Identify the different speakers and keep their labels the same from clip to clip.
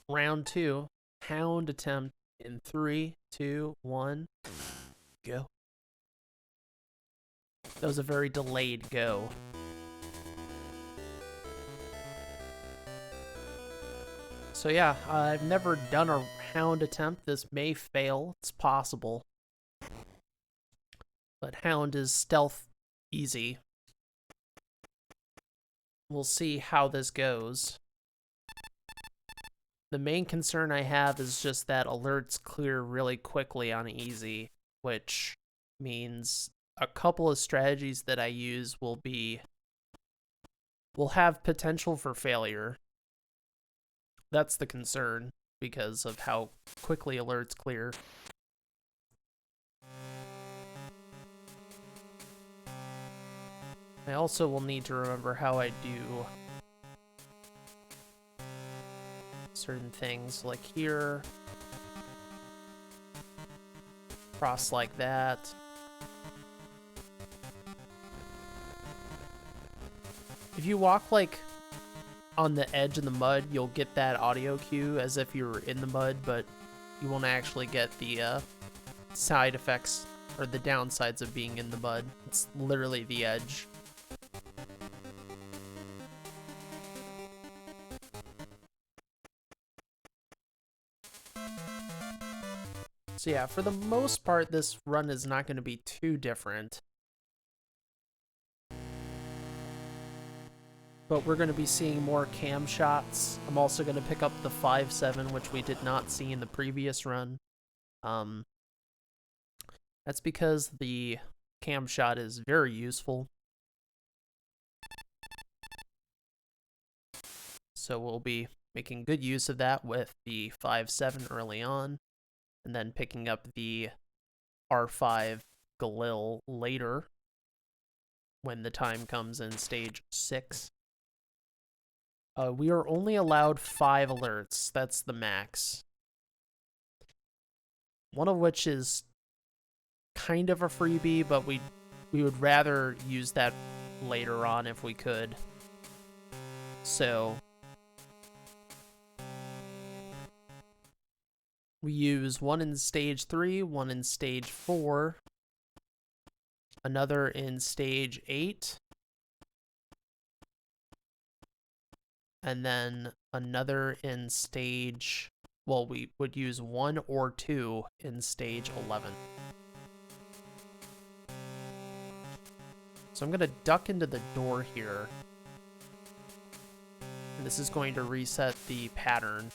Speaker 1: round two. Hound attempt in 3, 2, 1, go. That was a very delayed go. So yeah, I've never done a Hound attempt. This may fail. It's possible. But Hound is stealth easy. We'll see how this goes. The main concern I have is just that alerts clear really quickly on easy, which means a couple of strategies that I use will have potential for failure. That's the concern because of how quickly alerts clear. I also will need to remember how I do certain things, like here, cross like that. If you walk like on the edge in the mud, you'll get that audio cue as if you were in the mud, but you won't actually get the side effects or the downsides of being in the mud. It's literally the edge. So yeah, for the most part, this run is not going to be too different. But we're going to be seeing more cam shots. I'm also going to pick up the 5.7, which we did not see in the previous run. That's because the cam shot is very useful. So we'll be making good use of that with the 5.7 early on, and then picking up the R5 Galil later when the time comes in stage 6. We are only allowed 5 alerts. That's the max. One of which is kind of a freebie, but we would rather use that later on if we could. So we use one in stage 3, one in stage 4, another in stage 8, and then another in stage, well, we would use 1 or 2 in stage 11. So I'm going to duck into the door here. And this is going to reset the pattern.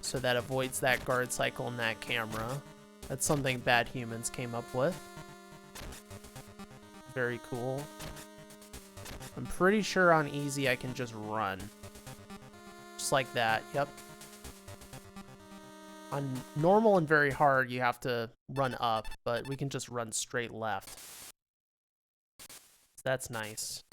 Speaker 1: So that avoids that guard cycle in that camera. That's something Bad Humans came up with. Very cool. I'm pretty sure on easy I can just run. Just like that, yep. On normal and very hard, you have to run up, but we can just run straight left. So that's nice.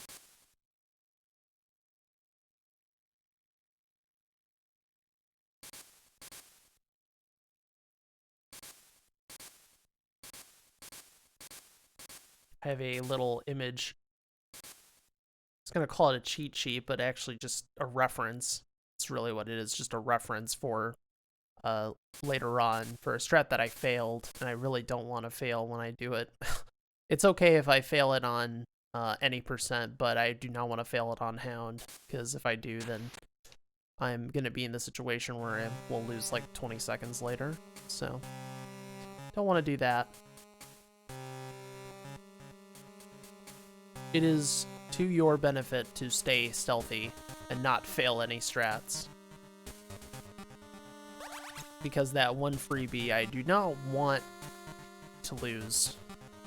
Speaker 1: I have a little image. I was going to call it a cheat sheet, but actually just a reference. It's really what it is, just a reference for later on for a strat that I failed, and I really don't want to fail when I do it. It's okay if I fail it on any percent, but I do not want to fail it on Hound, because if I do, then I'm going to be in the situation where I will lose like 20 seconds later. So, don't want to do that. It is to your benefit to stay stealthy and not fail any strats. Because that one freebie I do not want to lose.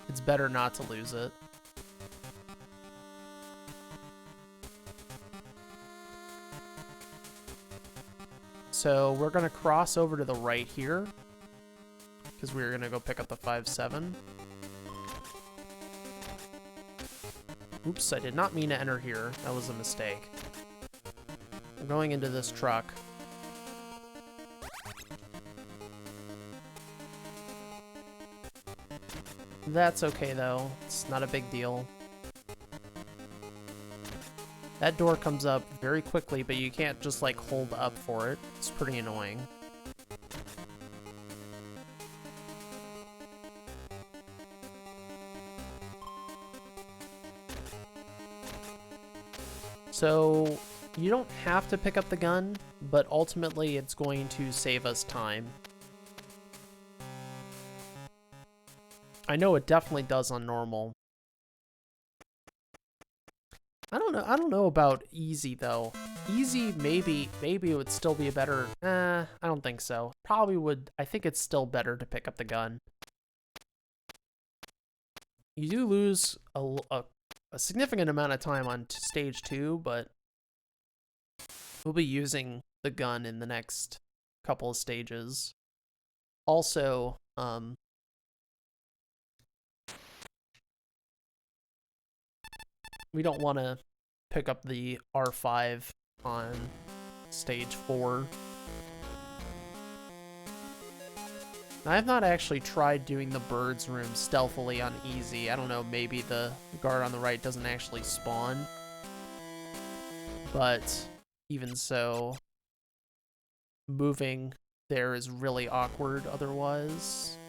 Speaker 1: It's better not to lose it. So we're going to cross over to the right here, because we're going to go pick up the 5.7. Oops, I did not mean to enter here. That was a mistake. We're going into this truck. That's okay, though. It's not a big deal. That door comes up very quickly, but you can't just, like, hold up for it. It's pretty annoying. So, you don't have to pick up the gun, but ultimately it's going to save us time. I know it definitely does on normal. I don't know about easy though. Easy, maybe it would still be a better, I don't think so. Probably would, I think it's still better to pick up the gun. You do lose a significant amount of time on stage 2, but we'll be using the gun in the next couple of stages. Also, we don't want to pick up the R5 on stage 4. I have not actually tried doing the birds room stealthily on easy. I don't know, maybe the guard on the right doesn't actually spawn. But even so, moving there is really awkward otherwise.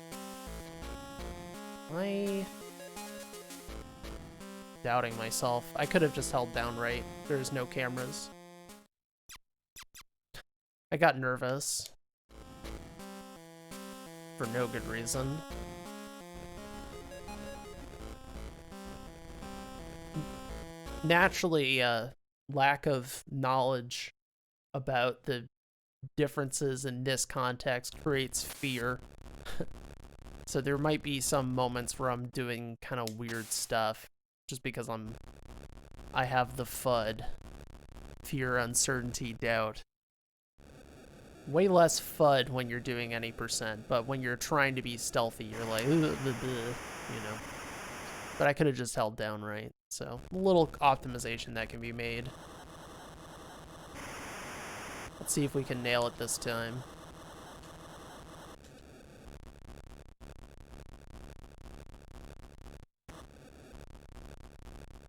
Speaker 1: Doubting myself. I could have just held down right. There's no cameras. I got nervous. For no good reason. Naturally, lack of knowledge about the differences in this context creates fear. So there might be some moments where I'm doing kind of weird stuff just because I have the FUD. Fear, uncertainty, doubt. Way less FUD when you're doing any percent, but when you're trying to be stealthy, you're like, you know. But I could have just held down right, so a little optimization that can be made. Let's see if we can nail it this time.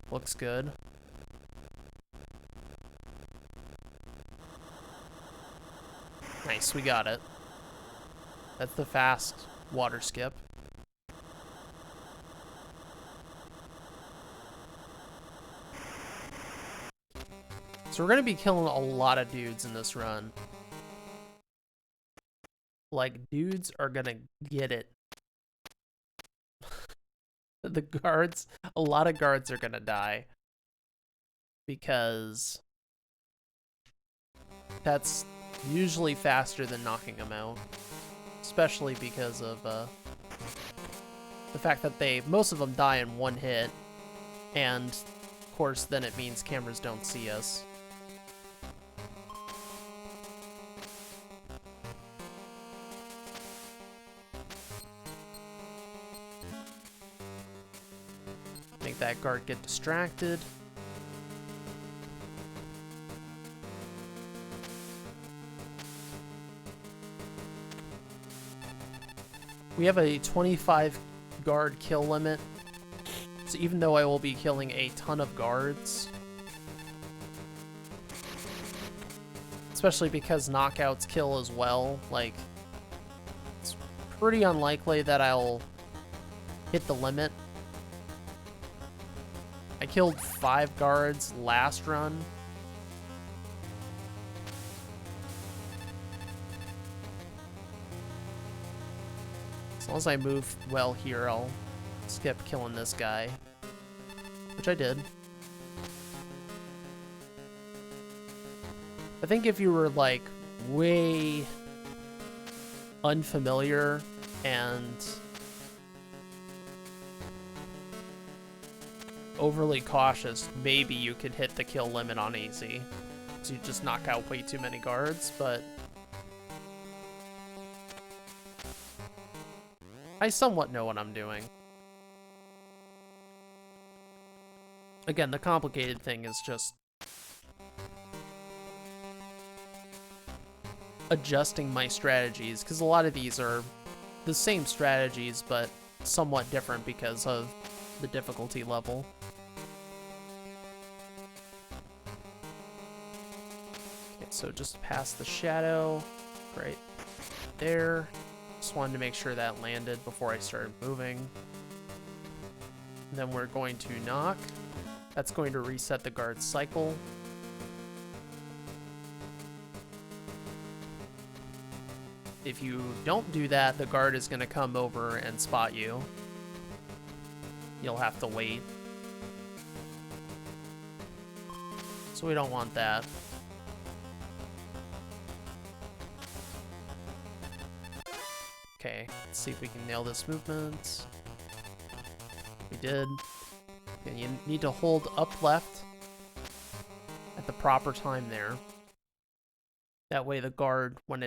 Speaker 1: Looks good. Nice, we got it. That's the fast water skip. So we're gonna be killing a lot of dudes in this run. Like, dudes are gonna get it. The guards, a lot of guards are gonna die. Because that's usually faster than knocking them out. Especially because of the fact that most of them die in one hit. And, of course, then it means cameras don't see us. Make that guard get distracted. We have a 25 guard kill limit, so even though I will be killing a ton of guards, especially because knockouts kill as well, like, it's pretty unlikely that I'll hit the limit. I killed 5 guards last run. As long as I move well here, I'll skip killing this guy. Which I did. I think if you were, like, way unfamiliar and overly cautious, maybe you could hit the kill limit on easy. So you just knock out way too many guards, but I somewhat know what I'm doing. Again, the complicated thing is just adjusting my strategies, because a lot of these are the same strategies, but somewhat different because of the difficulty level. So just past the shadow, right there. Just wanted to make sure that landed before I started moving. Then we're going to knock. That's going to reset the guard's cycle. If you don't do that, the guard is going to come over and spot you. You'll have to wait. So we don't want that. Okay, let's see if we can nail this movement. We did. And you need to hold up left at the proper time there. That way the guard, when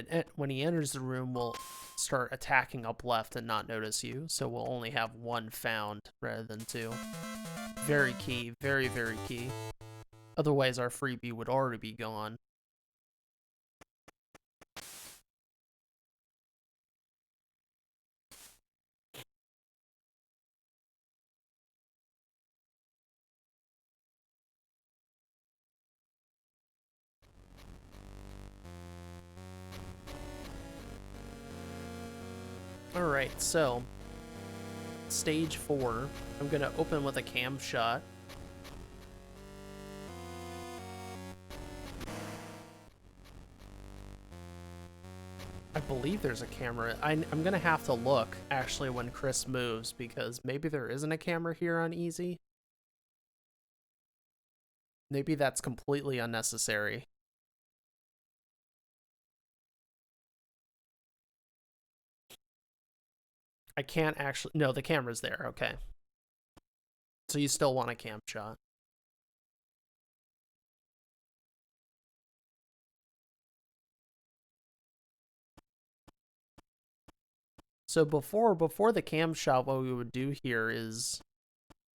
Speaker 1: he enters the room, will start attacking up left and not notice you. So we'll only have one found rather than two. Very key, very, very key. Otherwise our freebie would already be gone. Alright, so stage 4, I'm gonna open with a cam shot. I believe there's a camera. I'm gonna have to look actually when Chris moves, because maybe there isn't a camera here on easy. Maybe that's completely unnecessary. I can't actually... No, the camera's there. Okay. So you still want a cam shot. So before the cam shot, what we would do here is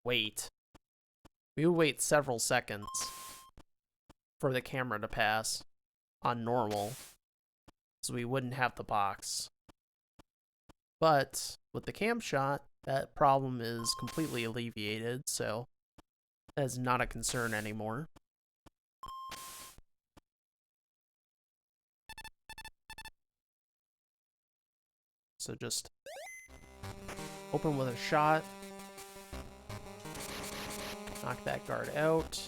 Speaker 1: wait. We would wait several seconds for the camera to pass on normal, so we wouldn't have the box. But with the cam shot, that problem is completely alleviated, so that is not a concern anymore. So just open with a shot, knock that guard out.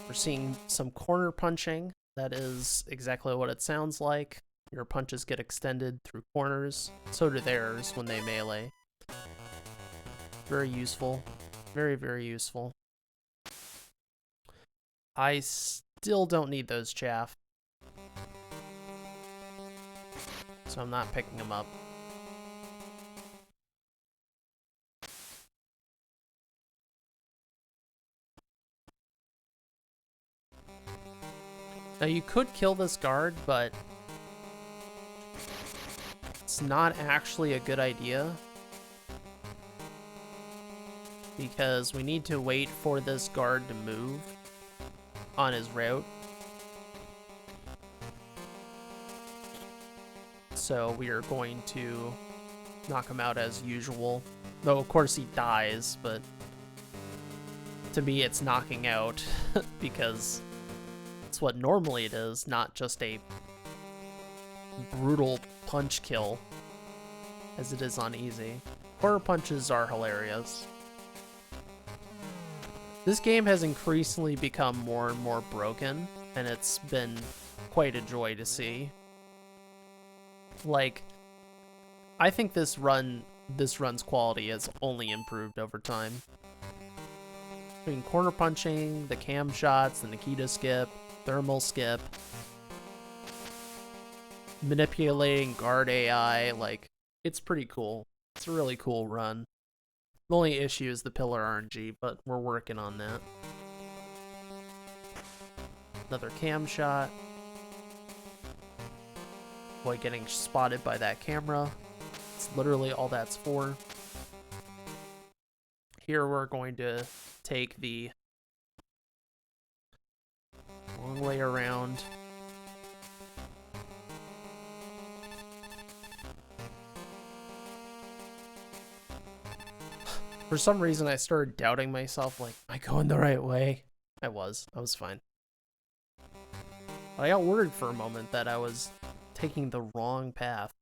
Speaker 1: We're seeing some corner punching. That is exactly what it sounds like. Your punches get extended through corners. So do theirs when they melee. Very useful. Very, very useful. I still don't need those chaff, so I'm not picking them up. Now you could kill this guard, but it's not actually a good idea, because we need to wait for this guard to move on his route. So we are going to knock him out as usual. Though of course he dies, but to me it's knocking out because it's what normally it is, not just a brutal punch kill as it is on easy. Corner punches are hilarious. This game has increasingly become more and more broken, and it's been quite a joy to see. Like, I think this run's quality has only improved over time. Between corner punching, the cam shots, the Nikita skip, thermal skip, manipulating guard AI, like, it's pretty cool. It's a really cool run. The only issue is the pillar RNG, but we're working on that. Another cam shot. Avoid getting spotted by that camera. It's literally all that's for. Here we're going to take the long way around. For some reason, I started doubting myself, like, am I going the right way? I was fine. I got worried for a moment that I was taking the wrong path.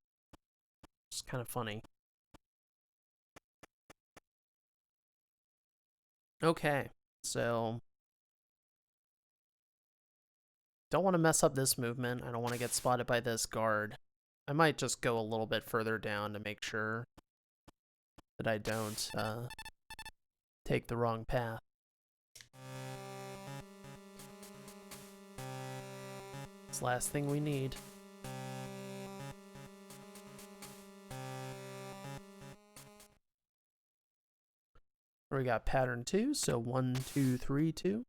Speaker 1: It's kind of funny. Okay, so don't want to mess up this movement. I don't want to get spotted by this guard. I might just go a little bit further down to make sure that I don't take the wrong path. It's the last thing we need. We got pattern 2, so 1, 2, 3, 2.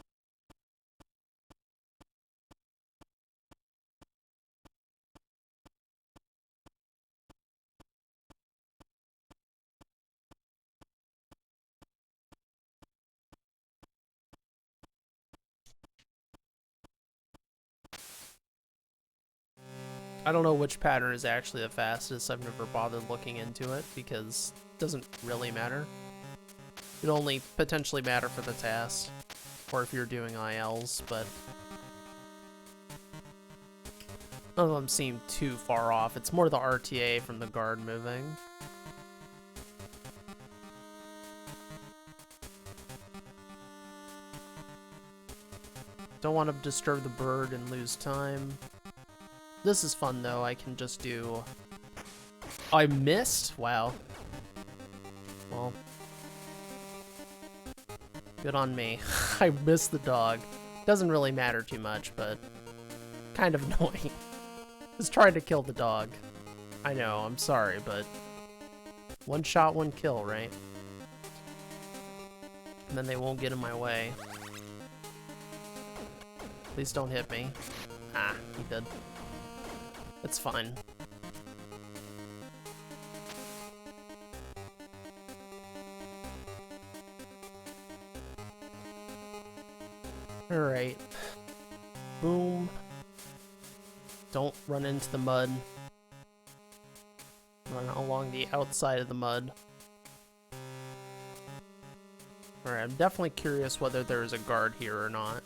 Speaker 1: I don't know which pattern is actually the fastest. I've never bothered looking into it because it doesn't really matter. It only potentially matter for the task or if you're doing ILs, but none of them seem too far off. It's more the RTA from the guard moving. Don't want to disturb the bird and lose time. This is fun though. I can just do... Oh, I missed? Wow. Well, good on me. I missed the dog. Doesn't really matter too much, but kind of annoying. Just trying to kill the dog. I know, I'm sorry, but one shot, one kill, right? And then they won't get in my way. Please don't hit me. Ah, he did. It's fine. Alright. Boom. Don't run into the mud. Run along the outside of the mud. Alright, I'm definitely curious whether there's a guard here or not.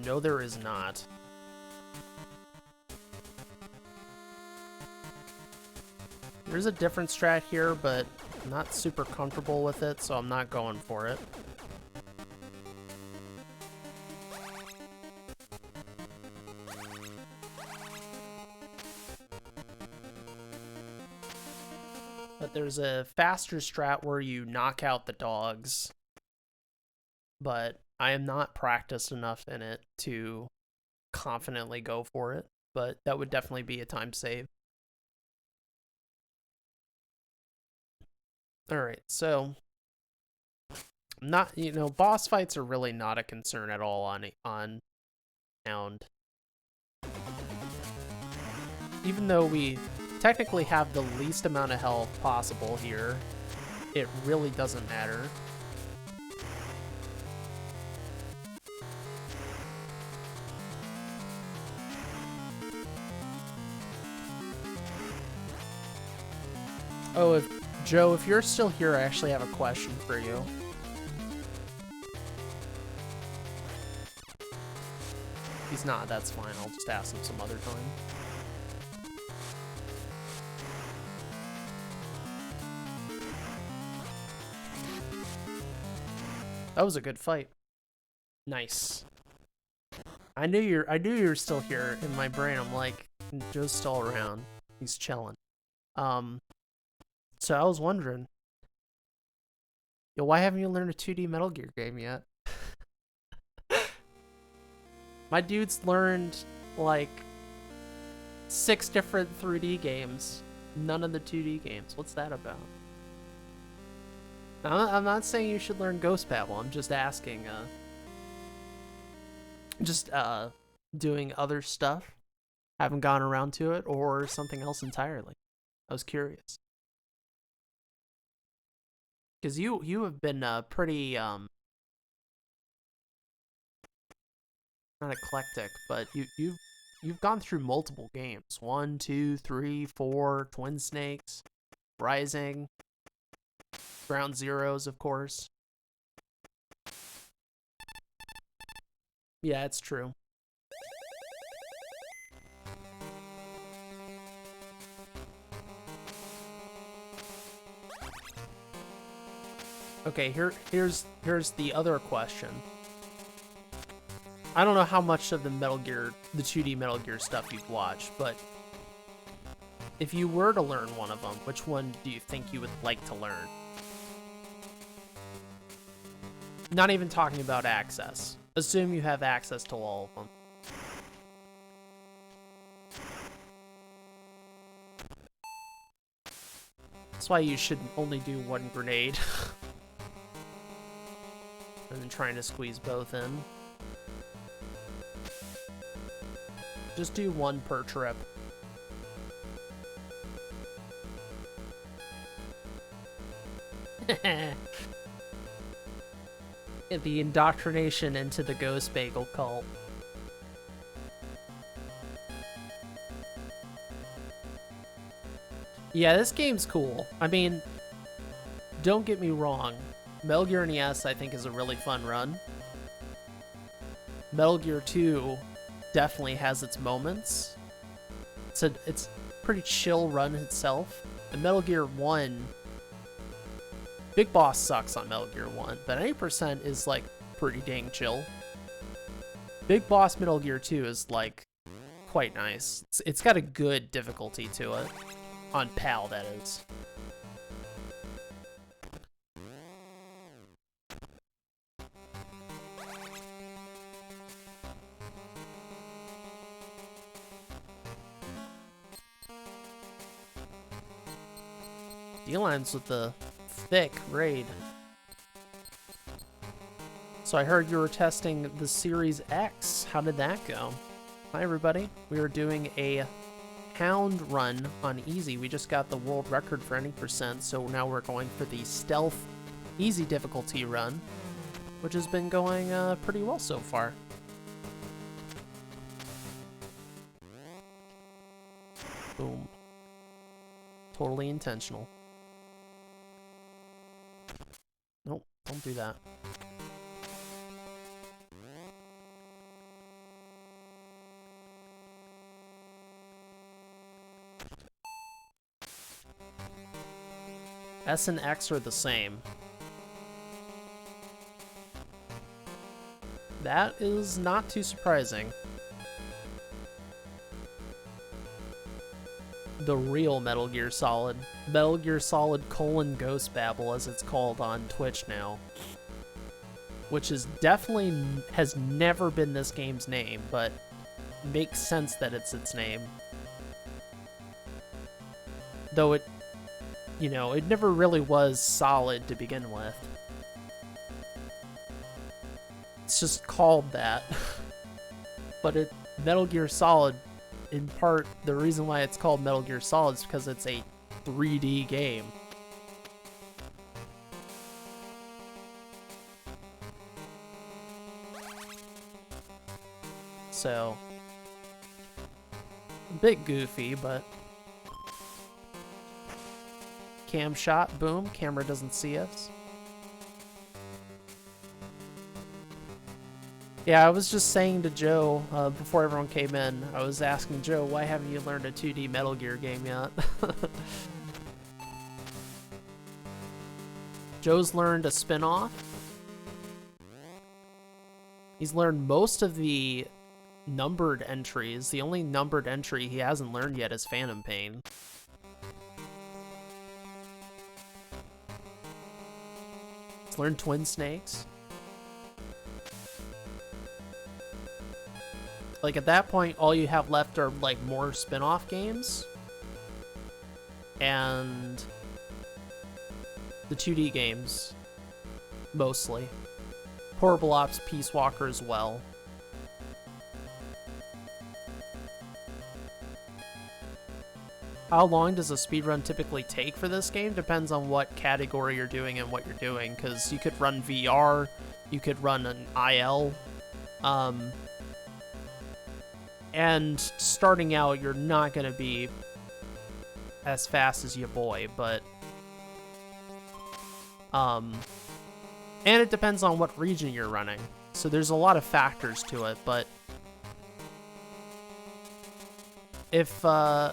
Speaker 1: No, there is not. There's a different strat here, but I'm not super comfortable with it, so I'm not going for it. But there's a faster strat where you knock out the dogs, but I am not practiced enough in it to confidently go for it, but that would definitely be a time save. Alright, so not, you know, boss fights are really not a concern at all on Hound. Even though we technically have the least amount of health possible here, it really doesn't matter. Oh, Joe, if you're still here, I actually have a question for you. If he's not, that's fine. I'll just ask him some other time. That was a good fight. Nice. I knew you were still here in my brain. I'm like, Joe's still around. He's chilling. So I was wondering, yo, why haven't you learned a 2D Metal Gear game yet? My dude's learned like 6 different 3D games, none of the 2D games. What's that about? I'm not saying you should learn Ghost Babel. I'm just asking. Doing other stuff. Haven't gone around to it, or something else entirely. I was curious. Because you have been pretty not eclectic, but you've you've gone through multiple games. 1, 2, 3, 4, Twin Snakes, Rising, Ground Zeroes, of course. Yeah, it's true. Okay, here's the other question. I don't know how much of the 2D Metal Gear stuff you've watched, but if you were to learn one of them, which one do you think you would like to learn? Not even talking about access. Assume you have access to all of them. That's why you should only do one grenade. And then trying to squeeze both in. Just do one per trip. The indoctrination into the Ghost Bagel cult. Yeah, this game's cool. I mean, don't get me wrong. Metal Gear NES, I think, is a really fun run. Metal Gear 2 definitely has its moments. It's a pretty chill run itself. And Metal Gear 1, Big Boss sucks on Metal Gear 1, but 80% is like pretty dang chill. Big Boss Metal Gear 2 is like quite nice. It's got a good difficulty to it. On PAL, that is. D-Lines with the thick raid. So I heard you were testing the Series X. How did that go? Hi everybody. We are doing a Hound run on easy. We just got the world record for any percent, so now we're going for the stealth easy difficulty run, which has been going pretty well so far. Boom. Totally intentional. Nope, don't do that. S and X are the same. That is not too surprising. The real Metal Gear Solid. Metal Gear Solid : Ghost Babel, as it's called on Twitch now. Which is definitely has never been this game's name, but makes sense that it's its name. Though it, you know, it never really was Solid to begin with. It's just called that. But Metal Gear Solid, in part, the reason why it's called Metal Gear Solid is because it's a 3D game. So, a bit goofy, but cam shot, boom, camera doesn't see us. Yeah, I was just saying to Joe, before everyone came in, I was asking Joe, why haven't you learned a 2D Metal Gear game yet? Joe's learned a spin-off. He's learned most of the numbered entries. The only numbered entry he hasn't learned yet is Phantom Pain. He's learned Twin Snakes. Like, at that point, all you have left are, like, more spin-off games. And the 2D games, mostly. Portable Ops Peace Walker as well. How long does a speedrun typically take for this game? Depends on what category you're doing and what you're doing, because you could run VR, you could run an IL, And starting out, you're not going to be as fast as your boy, but... and it depends on what region you're running. So there's a lot of factors to it, but... If, I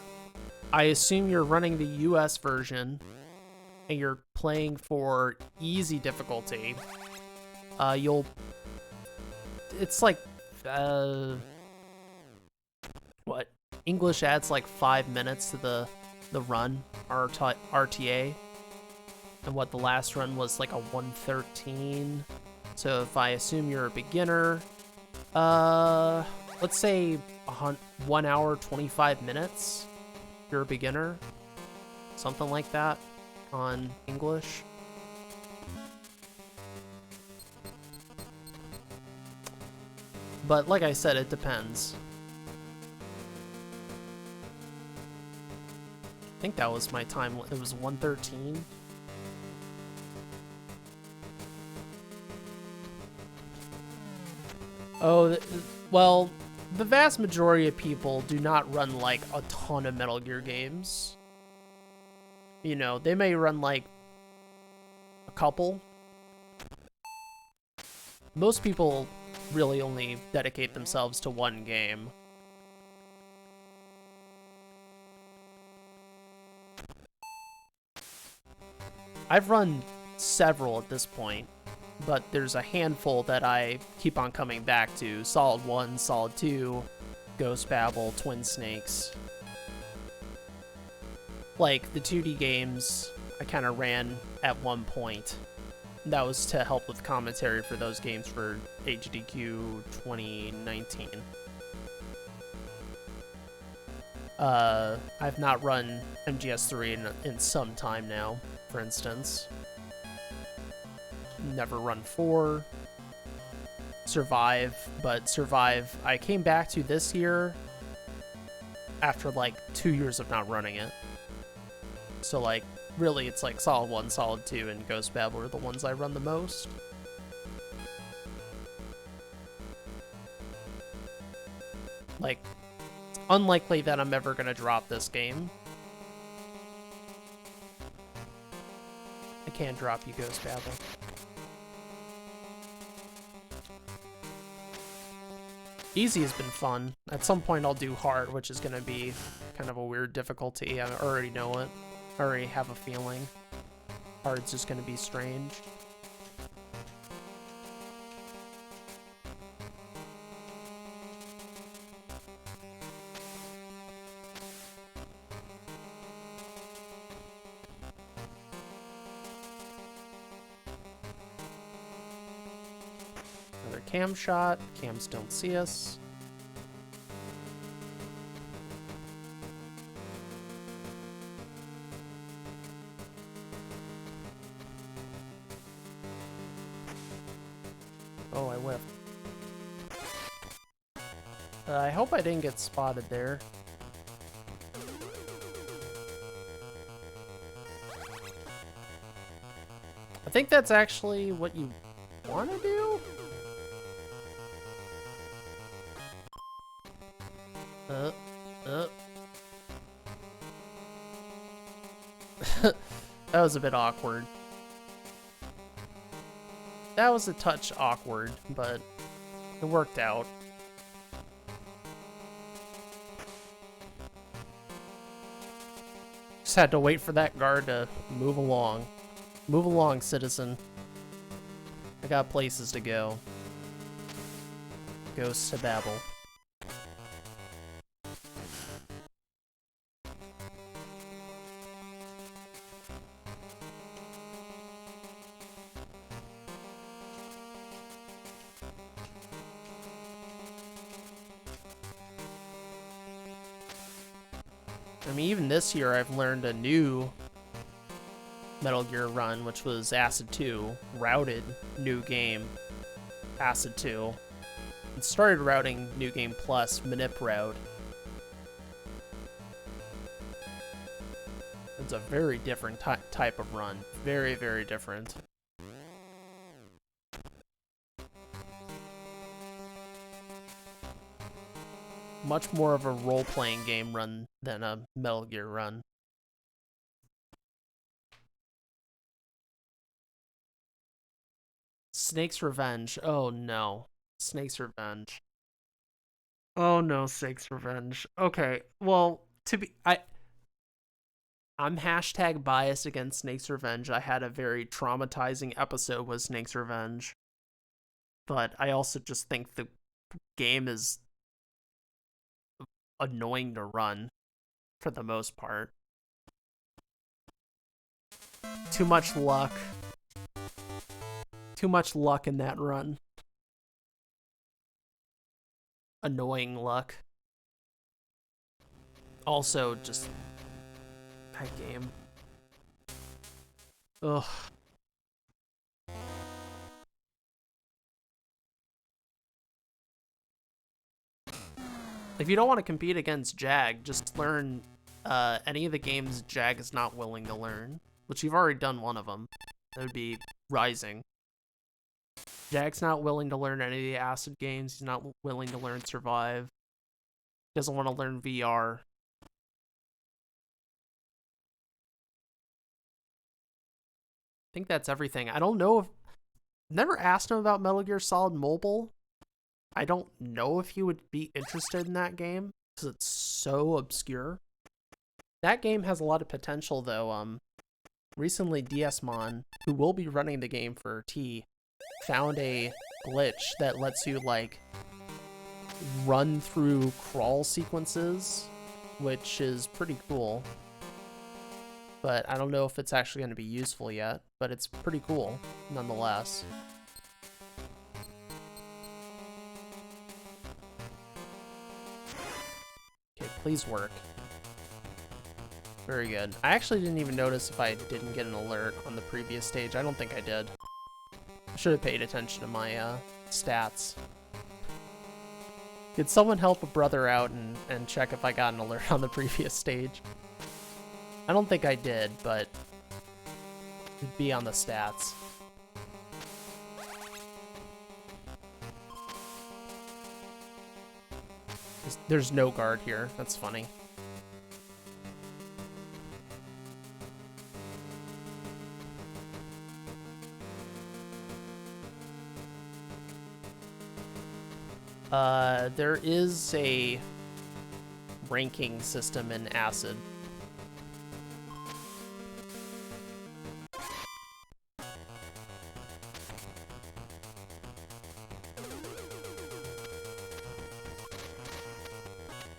Speaker 1: assume you're running the US version, and you're playing for easy difficulty, you'll... It's like, what? English adds like 5 minutes to the run, RTA. And what the last run was like a 113. So if I assume you're a beginner, let's say 1 hour, 25 minutes, if you're a beginner. Something like that on English. But like I said, it depends. I think that was my time. It was 113. Oh, well, the vast majority of people do not run like a ton of Metal Gear games. You know, they may run like a couple. Most people really only dedicate themselves to one game. I've run several at this point, but there's a handful that I keep on coming back to. Solid 1, Solid 2, Ghost Babel, Twin Snakes. Like, the 2D games I kind of ran at one point. That was to help with commentary for those games for HDQ 2019. I've not run MGS3 in some time now, for instance. Never run 4. Survive, but Survive I came back to this year after like 2 years of not running it. So like, really it's like Solid 1, Solid 2, and Ghost Babel are the ones I run the most. Like, it's unlikely that I'm ever gonna drop this game. I can't drop you, Ghost Babel. Easy has been fun. At some point I'll do hard, which is gonna be kind of a weird difficulty. I already know it. I already have a feeling. Hard's just gonna be strange. Another cam shot. Cams don't see us. Oh, I whiffed. I hope I didn't get spotted there. I think that's actually what you want to do? That was a bit awkward. That was a touch awkward, but it worked out. Just had to wait for that guard to move along. Move along, citizen. I got places to go. Ghost to Babel. I mean, even this year I've learned a new Metal Gear run, which was Acid 2, routed New Game, Acid 2, and started routing New Game Plus, Manip Route. It's a very different type of run. Very, very different. much more of a role-playing game run than a Metal Gear run. Snake's Revenge. Oh no. Snake's Revenge. Oh no, Snake's Revenge. Okay, well, I'm hashtag biased against Snake's Revenge. I had a very traumatizing episode with Snake's Revenge. But I also just think the game is annoying to run for the most part. Too much luck. Too much luck in that run. Annoying luck. Also, just that game. Ugh. If you don't want to compete against Jag, just learn any of the games Jag is not willing to learn, which you've already done one of them. That would be Rising. Jag's not willing to learn any of the Acid games. He's not willing to learn Survive. He doesn't want to learn VR. I think that's everything. I don't know if... Never asked him about Metal Gear Solid Mobile. I don't know if he would be interested in that game, because it's so obscure. That game has a lot of potential, though. Recently, DSmon, who will be running the game for T, found a glitch that lets you, like, run through crawl sequences, which is pretty cool. But I don't know if it's actually going to be useful yet, but it's pretty cool, nonetheless. Okay, please work. Very good. I actually didn't even notice if I didn't get an alert on the previous stage. I don't think I did. I should have paid attention to my stats. Did someone help a brother out and check if I got an alert on the previous stage? I don't think I did, but it'd be on the stats. There's no guard here. That's funny. There is a ranking system in Acid.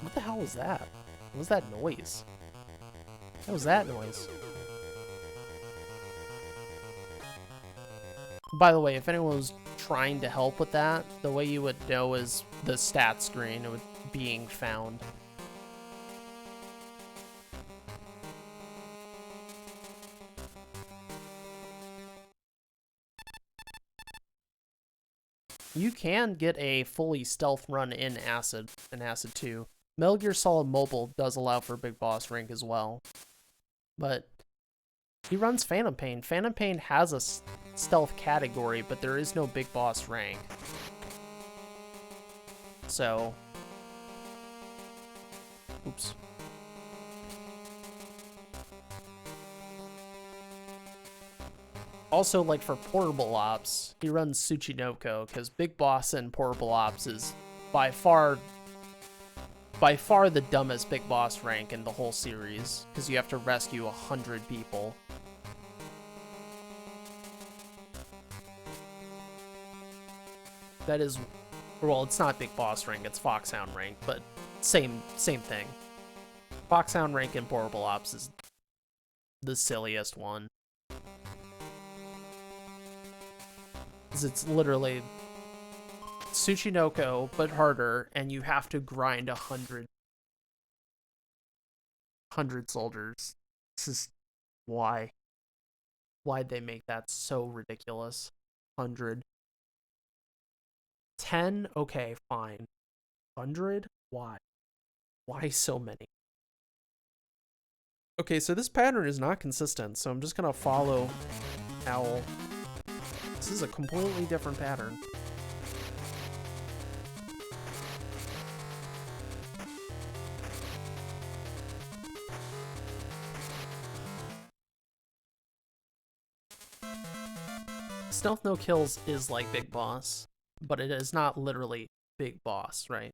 Speaker 1: What the hell was that? What was that noise? What was that noise? By the way, if anyone was trying to help with that, the way you would know is the stat screen with being found. You can get a fully stealth run in Acid 2. Metal Gear Solid Mobile does allow for Big Boss rank as well. But he runs Phantom Pain. Phantom Pain has a stealth category, but there is no Big Boss rank. So... Oops. Also, like, for Portable Ops, he runs Tsuchinoko, because Big Boss in Portable Ops is by far the dumbest Big Boss rank in the whole series, because you have to rescue 100 people. That is, well, it's not Big Boss rank, it's Foxhound rank, but same thing. Foxhound rank in Portable Ops is the silliest one. It's literally Tsuchinoko, but harder, and you have to grind 100 soldiers. This is why. Why'd they make that so ridiculous? 100. 10? Okay, fine. 100? Why? Why so many? Okay, so this pattern is not consistent, so I'm just gonna follow Owl. This is a completely different pattern. Stealth no kills is like Big Boss, but it is not literally Big Boss, right?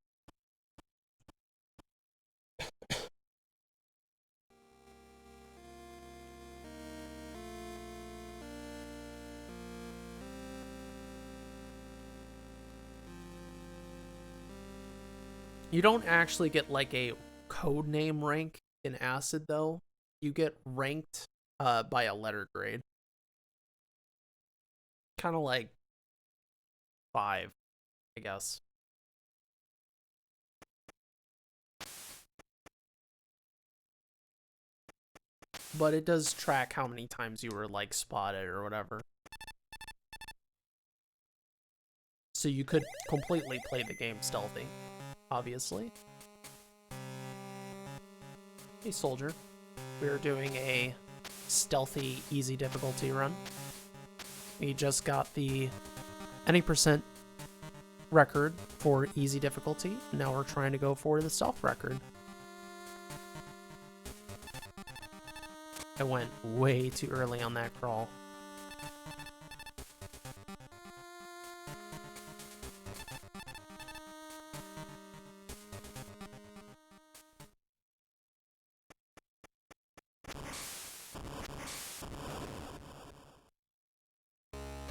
Speaker 1: You don't actually get like a code name rank in Acid though. You get ranked by a letter grade. Kind of like 5, I guess. But it does track how many times you were like spotted or whatever. So you could completely play the game stealthy, obviously. Hey soldier, we're doing a stealthy easy difficulty run. We just got the any percent record for easy difficulty. Now we're trying to go for the stealth record. I went way too early on that crawl.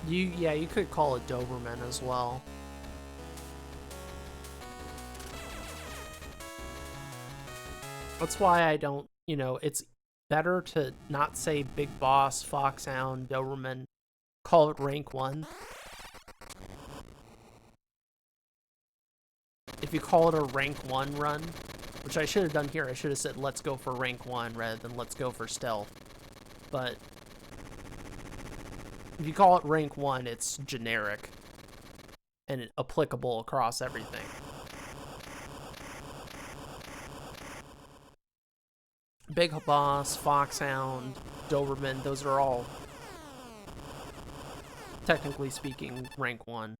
Speaker 1: Yeah, you could call it Doberman as well. That's why I don't, it's better to not say Big Boss, Foxhound, Doberman, call it rank 1. If you call it a rank 1 run, which I should have done here, I should have said let's go for rank 1 rather than let's go for stealth. But if you call it rank 1, it's generic and applicable across everything. Big Boss, Foxhound, Doberman, those are all, technically speaking, rank 1.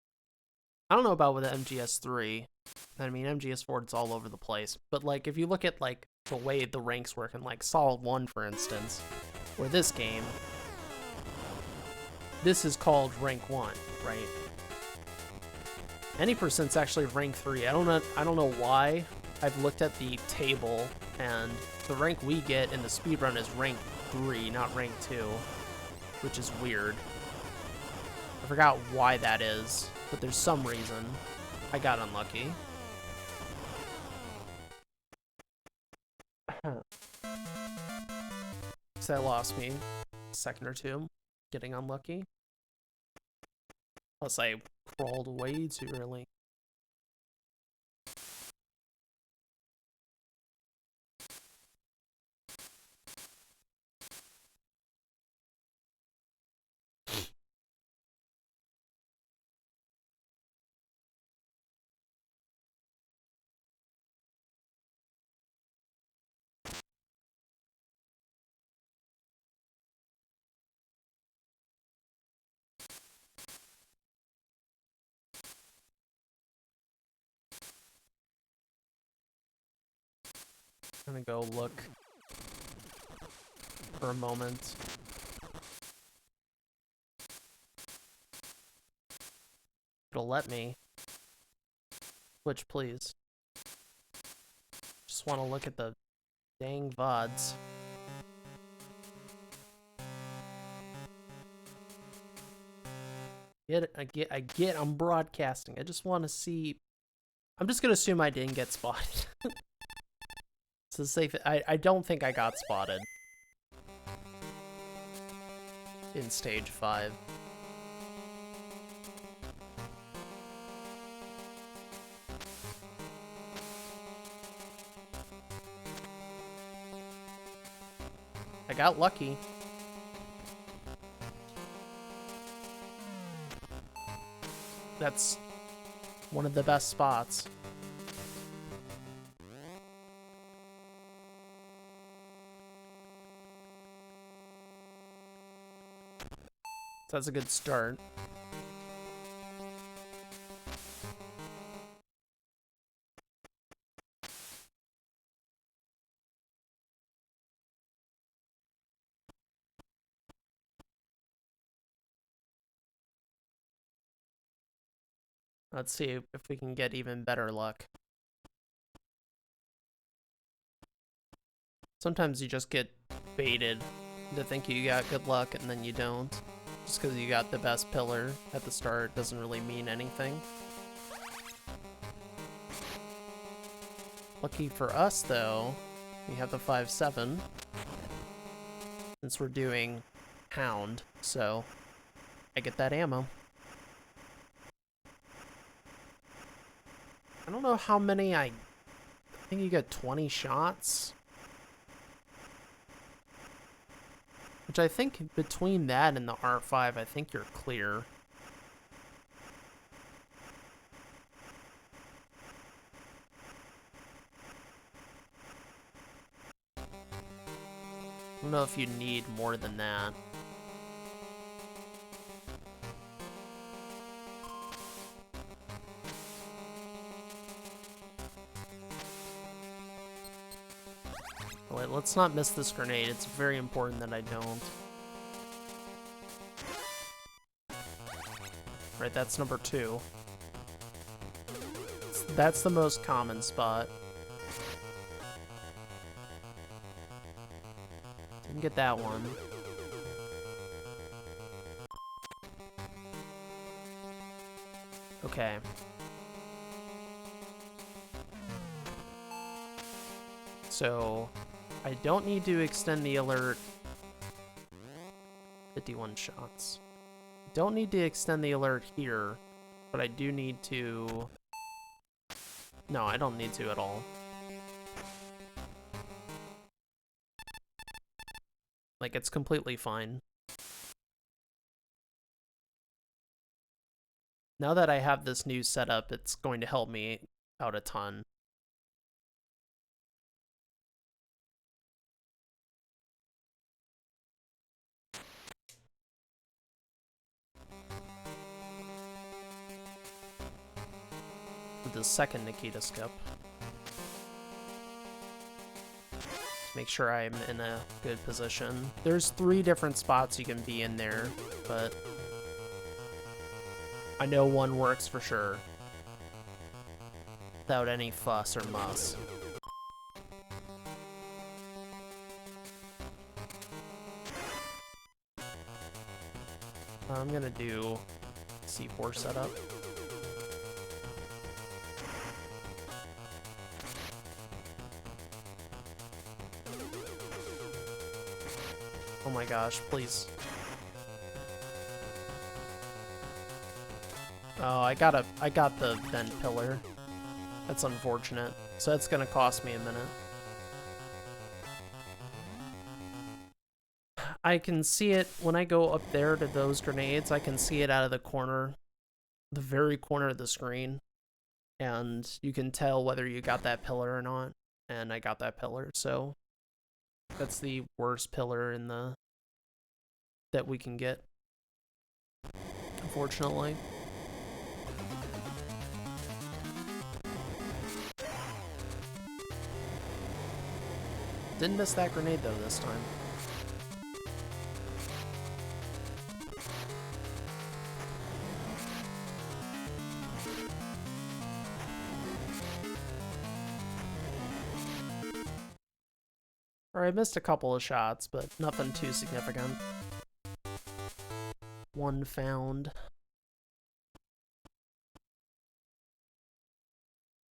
Speaker 1: I don't know about with the MGS3. I mean, MGS4, it's all over the place. But, like, if you look at, like, the way the ranks work in, like, Solid 1, for instance, or this game, this is called rank 1, right? Any percent's actually rank 3. I don't know why. I've looked at the table, and the rank we get in the speedrun is rank 3, not rank 2, which is weird. I forgot why that is, but there's some reason. I got unlucky. So that lost me a second or two, getting unlucky. Plus I crawled way too early. I'm gonna go look for a moment. It'll let me. Switch, please. Just want to look at the dang VODs. I get, I'm broadcasting. I just want to see. I'm just gonna assume I didn't get spotted. So safe. I don't think I got spotted in stage 5. I got lucky. That's one of the best spots. So that's a good start. Let's see if we can get even better luck. Sometimes you just get baited to think you got good luck and then you don't. Just because you got the best pillar at the start doesn't really mean anything. Lucky for us though, we have the 5-7. Since we're doing Hound, so I get that ammo. I don't know how many I think you get 20 shots. Which I think between that and the R5, I think you're clear. I don't know if you need more than that. Wait, let's not miss this grenade. It's very important that I don't. Right, that's number 2. That's the most common spot. Didn't get that one. Okay. So, I don't need to extend the alert. 51 shots. Don't need to extend the alert here, but I do need to... No, I don't need to at all. Like, it's completely fine. Now that I have this new setup, it's going to help me out a ton. With the second Nikita skip. Make sure I'm in a good position. There's 3 different spots you can be in there, but I know one works for sure. Without any fuss or muss. I'm gonna do C4 setup. Oh my gosh, please. Oh, I got the vent pillar. That's unfortunate. So that's gonna cost me a minute. I can see it when I go up there to those grenades. I can see it out of the corner, the very corner of the screen. And you can tell whether you got that pillar or not. And I got that pillar, so that's the worst pillar in the that we can get, unfortunately. Didn't miss that grenade though this time. Or I missed a couple of shots, but nothing too significant. 1 found.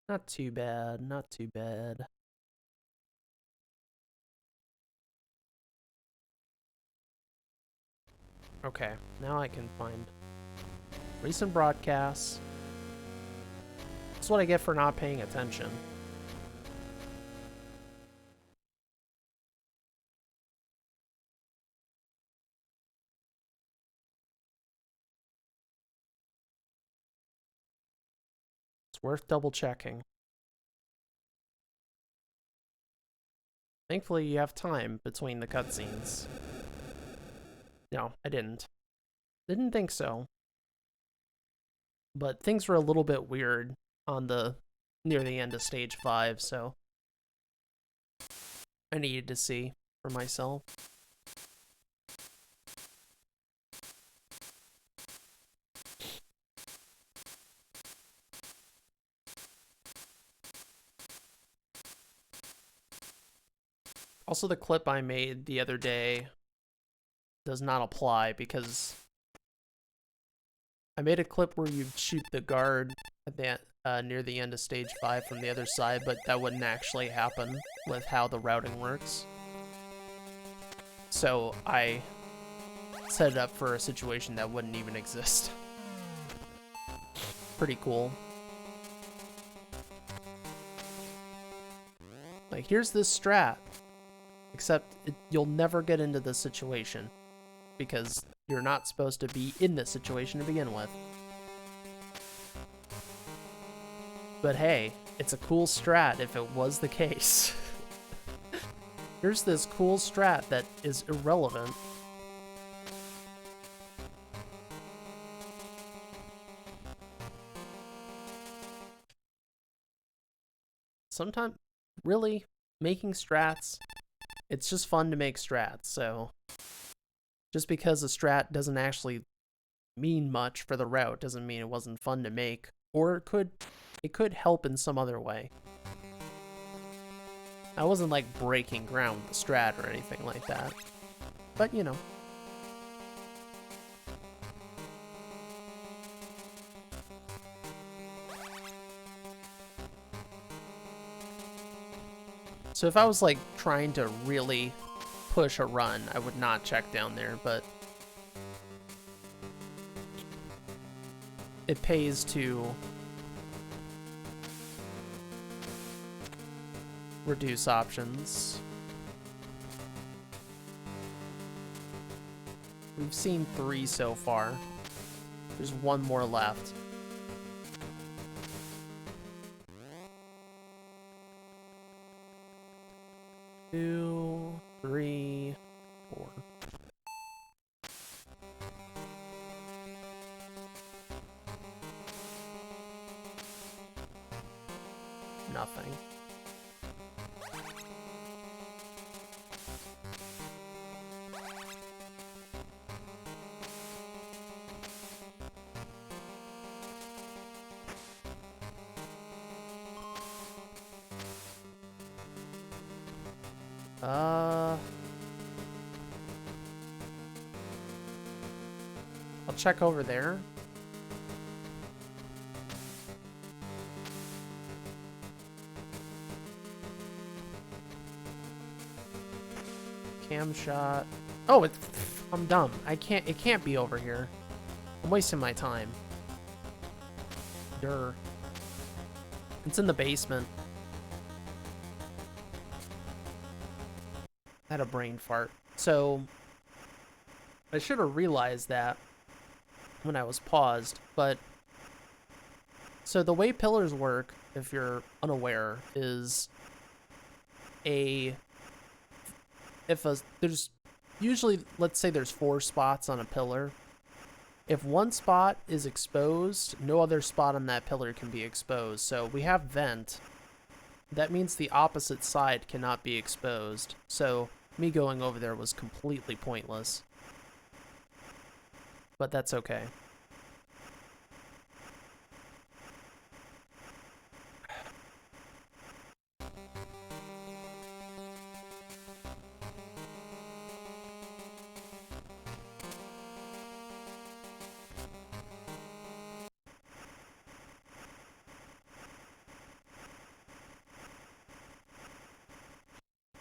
Speaker 1: Not too bad, not too bad. Okay, now I can find recent broadcasts. That's what I get for not paying attention. It's worth double checking. Thankfully, you have time between the cutscenes. No, I didn't. Didn't think so. But things were a little bit weird on the near the end of stage 5, so I needed to see for myself. Also, the clip I made the other day does not apply because I made a clip where you shoot the guard at the near the end of stage 5 from the other side, but that wouldn't actually happen with how the routing works. So I set it up for a situation that wouldn't even exist. Pretty cool. Like, here's this strat, except you'll never get into this situation because you're not supposed to be in this situation to begin with. But hey, it's a cool strat if it was the case. Here's this cool strat that is irrelevant. Sometimes, really, making strats, it's just fun to make strats, so just because a strat doesn't actually mean much for the route doesn't mean it wasn't fun to make, or it could help in some other way. I wasn't like breaking ground with the strat or anything like that, but you know. So if I was like trying to really push a run, I would not check down there, but it pays to reduce options. We've seen 3 so far. There's 1 more left. Two, 3, 4. Nothing. I'll check over there. Cam shot. Oh, I'm dumb. It can't be over here. I'm wasting my time. Durr. It's in the basement. I had a brain fart. So, I should have realized that when I was paused, but so the way pillars work, if you're unaware, is there's usually, let's say there's 4 spots on a pillar. If one spot is exposed, no other spot on that pillar can be exposed. So we have vent. That means the opposite side cannot be exposed. So me going over there was completely pointless. But that's okay.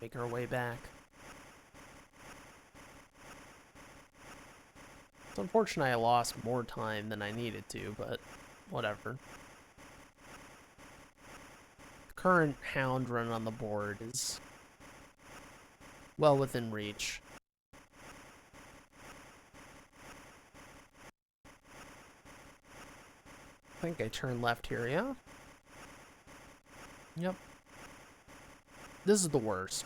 Speaker 1: Make our way back. It's unfortunate I lost more time than I needed to, but whatever. The current Hound run on the board is well within reach. I think I turn left here, yeah? Yep. This is the worst,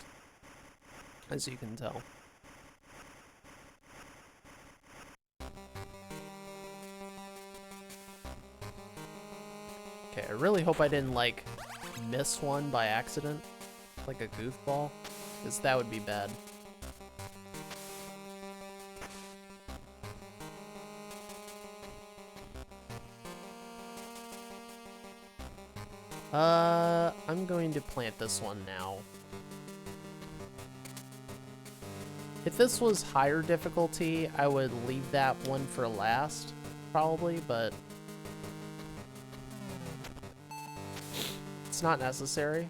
Speaker 1: as you can tell. Okay, I really hope I didn't, like, miss one by accident, like a goofball, because that would be bad. I'm going to plant this one now. If this was higher difficulty, I would leave that one for last, probably, but it's not necessary.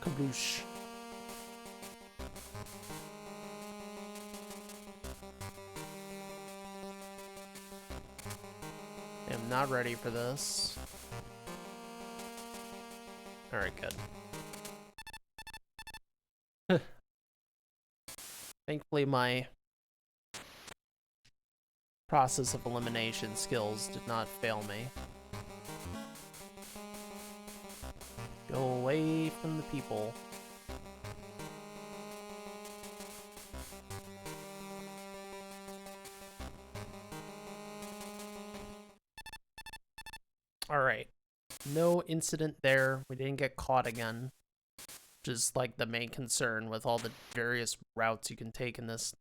Speaker 1: Kaboosh. I'm not ready for this. Alright, good. Thankfully, my process of elimination skills did not fail me. Go away from the people. Alright. No incident there. We didn't get caught again. Which is like the main concern with all the various routes you can take in this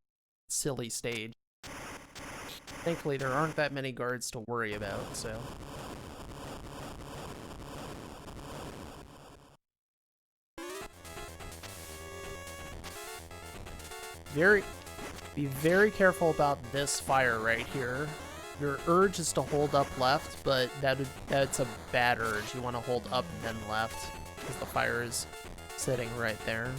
Speaker 1: silly stage. Thankfully, there aren't that many guards to worry about, so... Be very careful about this fire right here. Your urge is to hold up left, but that's a bad urge. You want to hold up and then left, because the fire is sitting right there.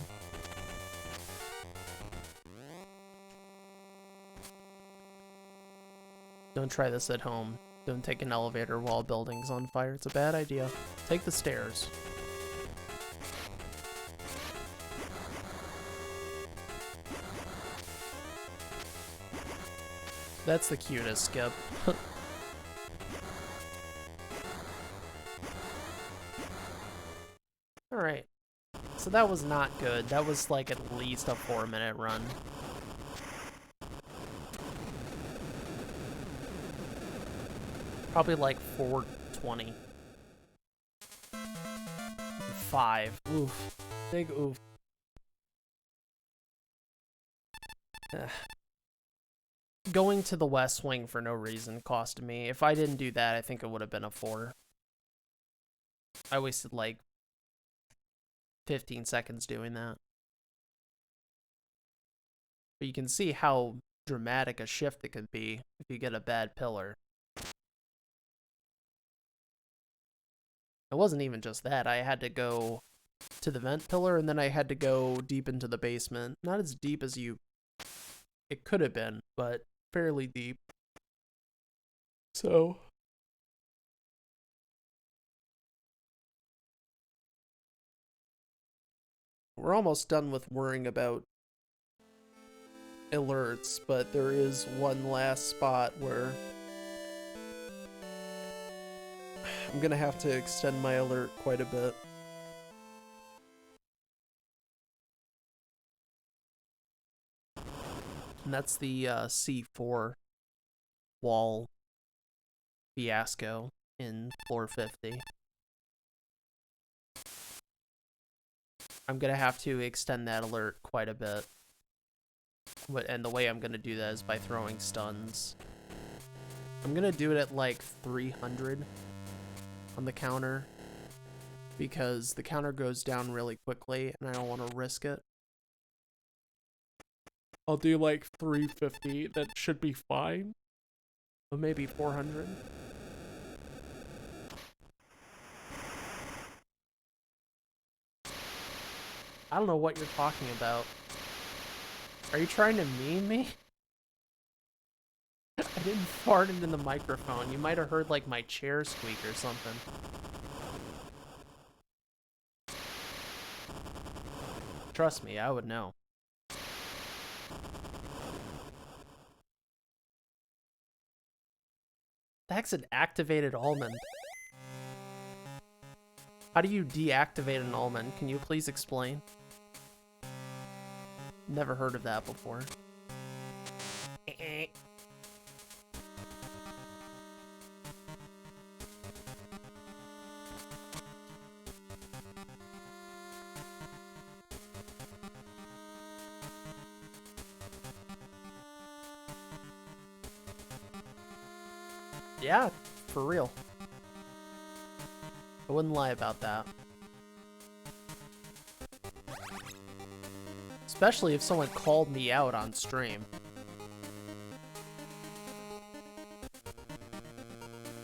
Speaker 1: Don't try this at home. Don't take an elevator while a building's on fire. It's a bad idea. Take the stairs. That's the cutest skip. Alright. So that was not good. That was like at least a 4-minute run. Probably like 4:20. 5. Oof. Big oof. Ugh. Going to the West Wing for no reason costed me. If I didn't do that, I think it would have been a 4. I wasted like 15 seconds doing that. But you can see how dramatic a shift it could be if you get a bad pillar. It wasn't even just that. I had to go to the vent pillar, and then I had to go deep into the basement. Not as deep as it could have been, but fairly deep. So we're almost done with worrying about alerts, but there is one last spot where I'm gonna have to extend my alert quite a bit. And that's the C4 wall fiasco in floor 50. I'm gonna have to extend that alert quite a bit. And the way I'm gonna do that is by throwing stuns. I'm gonna do it at like 300 on the counter, because the counter goes down really quickly and I don't want to risk it. I'll do like 350. That should be fine. Or maybe 400. I don't know what you're talking about. Are you trying to meme me? I didn't fart into the microphone. You might have heard like my chair squeak or something. Trust me, I would know. That's an activated almond. How do you deactivate an almond? Can you please explain? Never heard of that before. Yeah, for real. I wouldn't lie about that. Especially if someone called me out on stream.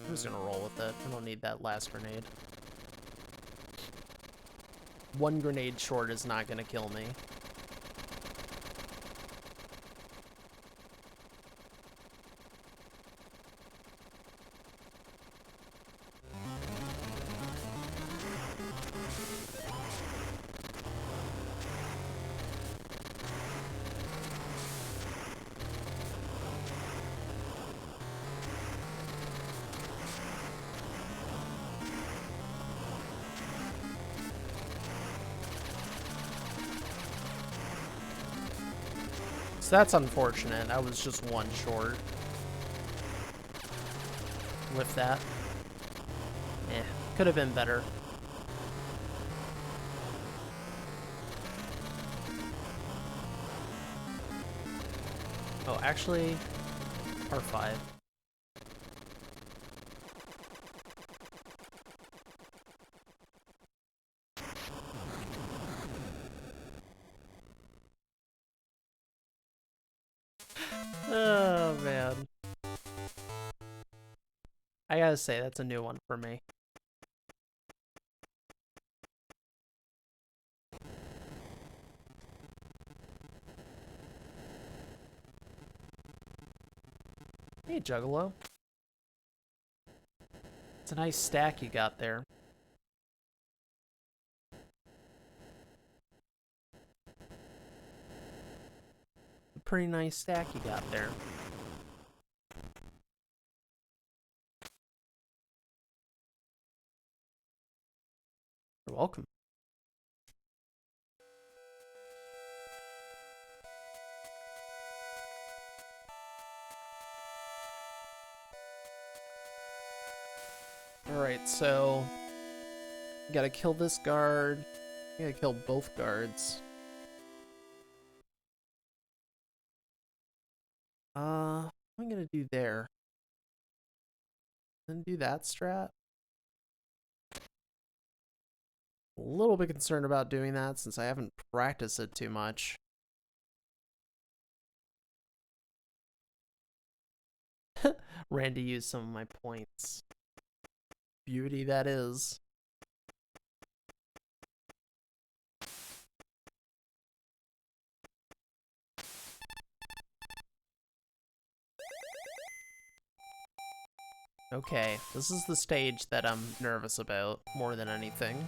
Speaker 1: I'm just gonna roll with it. I don't need that last grenade. One grenade short is not gonna kill me. So that's unfortunate. I was just one short with that. Could have been better. Oh, actually, R5. Oh, man. I gotta say, that's a new one for me. Hey, Juggalo. It's a nice stack you got there. A pretty nice stack you got there. You're welcome. Alright, so you gotta kill this guard. You gotta kill both guards. What am I gonna do there? Then do that strat. A little bit concerned about doing that since I haven't practiced it too much. Randy used some of my points. Beauty that is. Okay, this is the stage that I'm nervous about more than anything.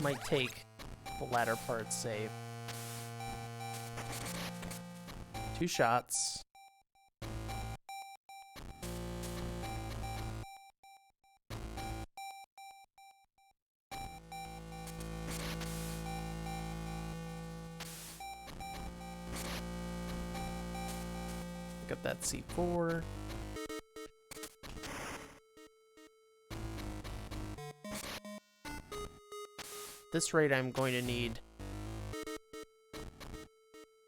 Speaker 1: Might take the latter part safe. 2 shots. Pick up that C4. This rate, I'm going to need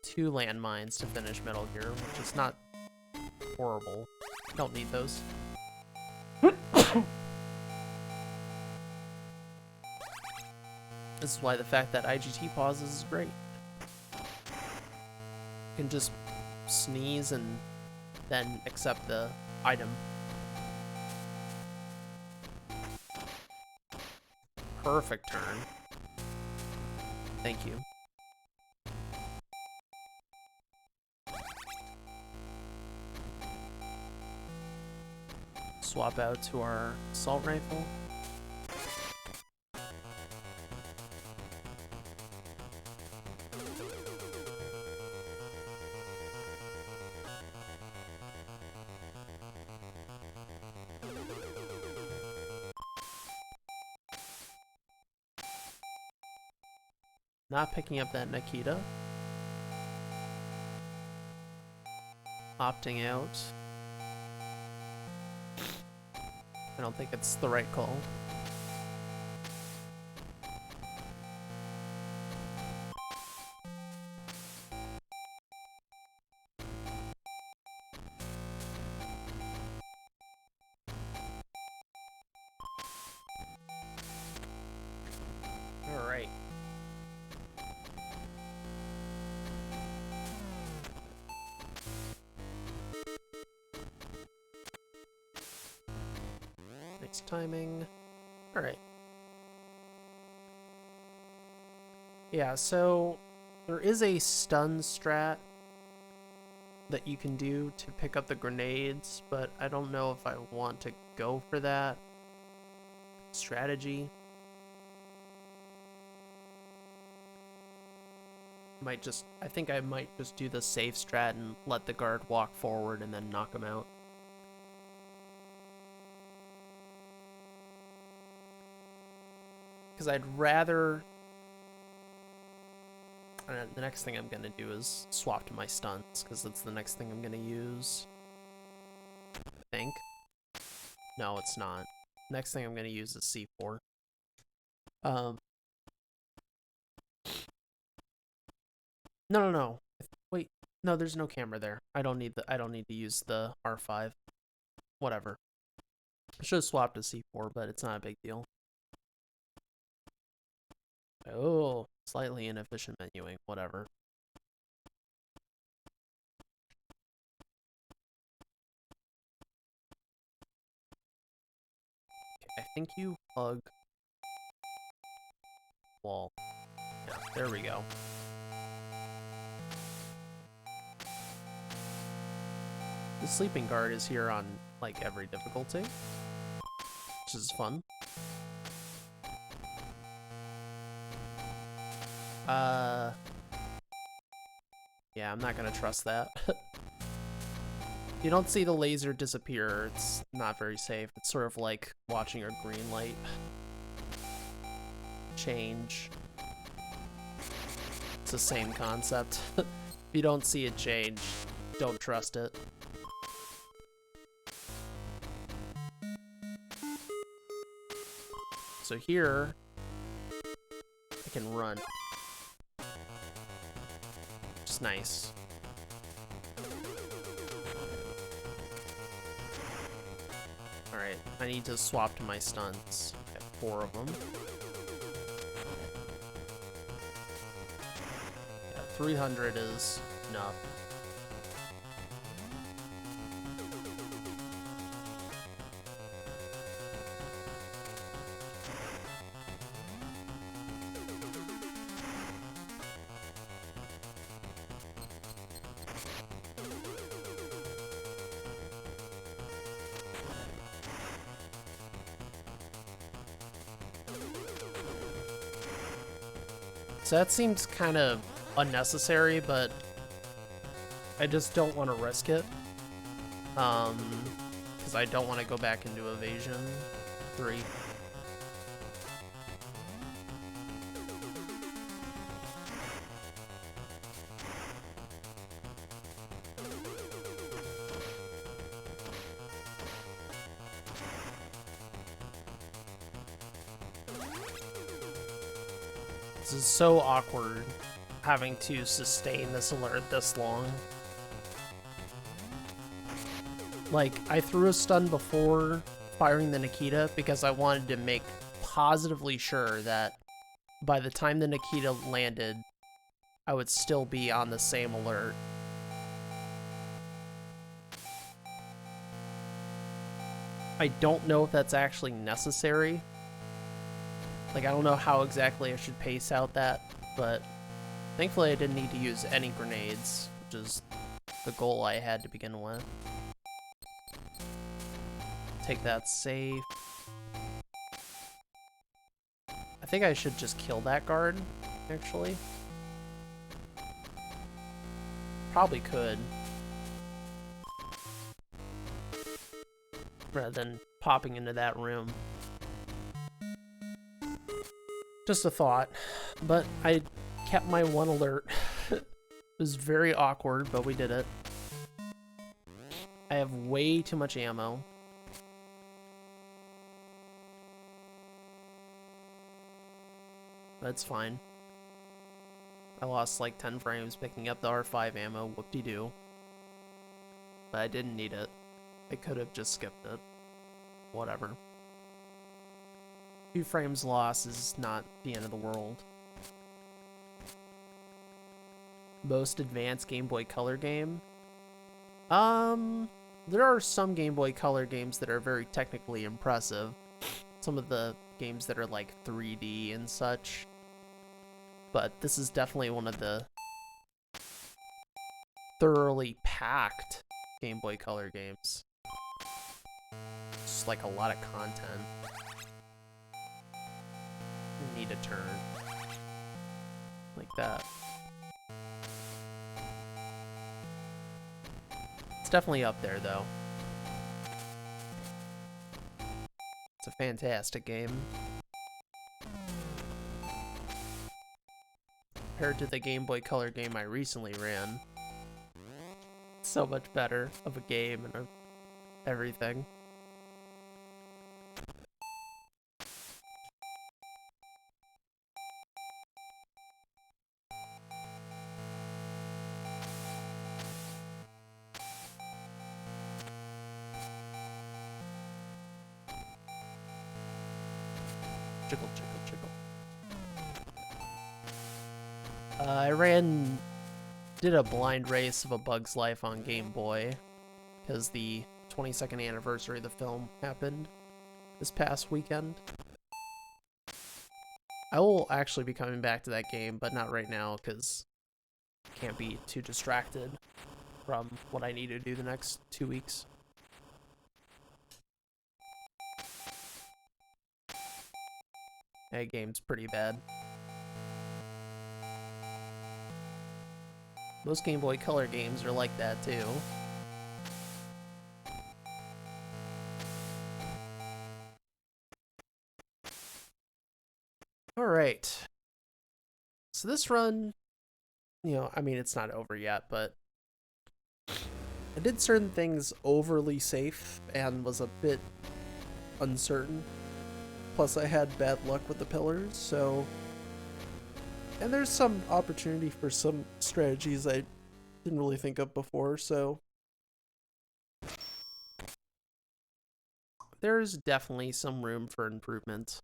Speaker 1: 2 landmines to finish Metal Gear, which is not horrible. Don't need those. This is why the fact that IGT pauses is great. You can just sneeze and then accept the item. Perfect turn. Thank you. Swap out to our assault rifle. Not picking up that Nikita. Opting out. I don't think it's the right call. timing. Alright. Yeah, so there is a stun strat that you can do to pick up the grenades, but I don't know if I want to go for that strategy. I think I might just do the safe strat and let the guard walk forward and then knock him out. Because I'd rather... the next thing I'm going to do is swap to my stuns, because that's the next thing I'm going to use. I think. No, it's not. Next thing I'm going to use is C4. No. Wait, no, there's no camera there. I don't need to use the R5. Whatever. I should have swapped to C4, but it's not a big deal. Oh, slightly inefficient menuing. Whatever. Okay, I think you hug wall. Yeah, there we go. The sleeping guard is here on, like, every difficulty, which is fun. Yeah, I'm not gonna trust that. You don't see the laser disappear, it's not very safe. It's sort of like watching a green light change. It's the same concept. If you don't see it change, don't trust it. So here, I can run. Which is nice. Alright, I need to swap to my stuns. I have 4 of them. Yeah, 300 is enough. So that seems kind of unnecessary, but I just don't want to risk it. Because I don't want to go back into evasion 3. This is so awkward, having to sustain this alert this long. Like, I threw a stun before firing the Nikita because I wanted to make positively sure that by the time the Nikita landed, I would still be on the same alert. I don't know if that's actually necessary. Like, I don't know how exactly I should pace out that, but thankfully I didn't need to use any grenades, which is the goal I had to begin with. Take that safe. I think I should just kill that guard, actually. Probably could. Rather than popping into that room. Just a thought, but I kept my one alert. It was very awkward, but we did it. I have way too much ammo. That's fine. I lost like 10 frames picking up the R5 ammo, whoop-de-doo. But I didn't need it. I could have just skipped it. Whatever. 2 frames loss is not the end of the world. Most advanced Game Boy Color game? There are some Game Boy Color games that are very technically impressive. some of the games that are like 3D and such. But this is definitely one of the thoroughly packed Game Boy Color games. Just like a lot of content. Need a turn. Like that. It's definitely up there though. It's a fantastic game. Compared to the Game Boy Color game I recently ran. So much better of a game and everything. Jiggle, jiggle, jiggle. Did a blind race of A Bug's Life on Game Boy because the 22nd anniversary of the film happened this past weekend. I will actually be coming back to that game, but not right now because I can't be too distracted from what I need to do the next 2 weeks. That game's pretty bad. Most Game Boy Color games are like that too. Alright. So this run, I mean, it's not over yet, but I did certain things overly safe and was a bit uncertain. Plus, I had bad luck with the pillars, so... And there's some opportunity for some strategies I didn't really think of before, so... There's definitely some room for improvement.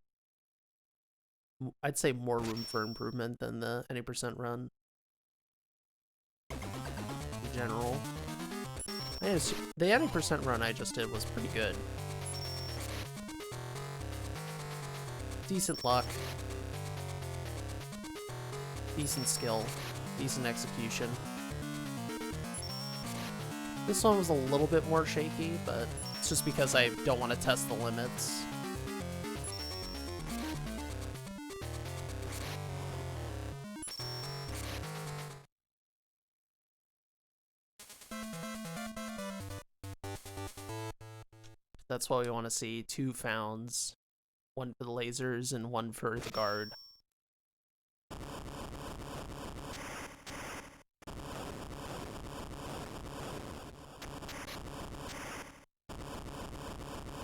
Speaker 1: I'd say more room for improvement than the any percent run. In general. The any percent run I just did was pretty good. Decent luck. Decent skill. Decent execution. This one was a little bit more shaky, but it's just because I don't want to test the limits. That's why we want to see 2 Founds. One for the lasers and one for the guard.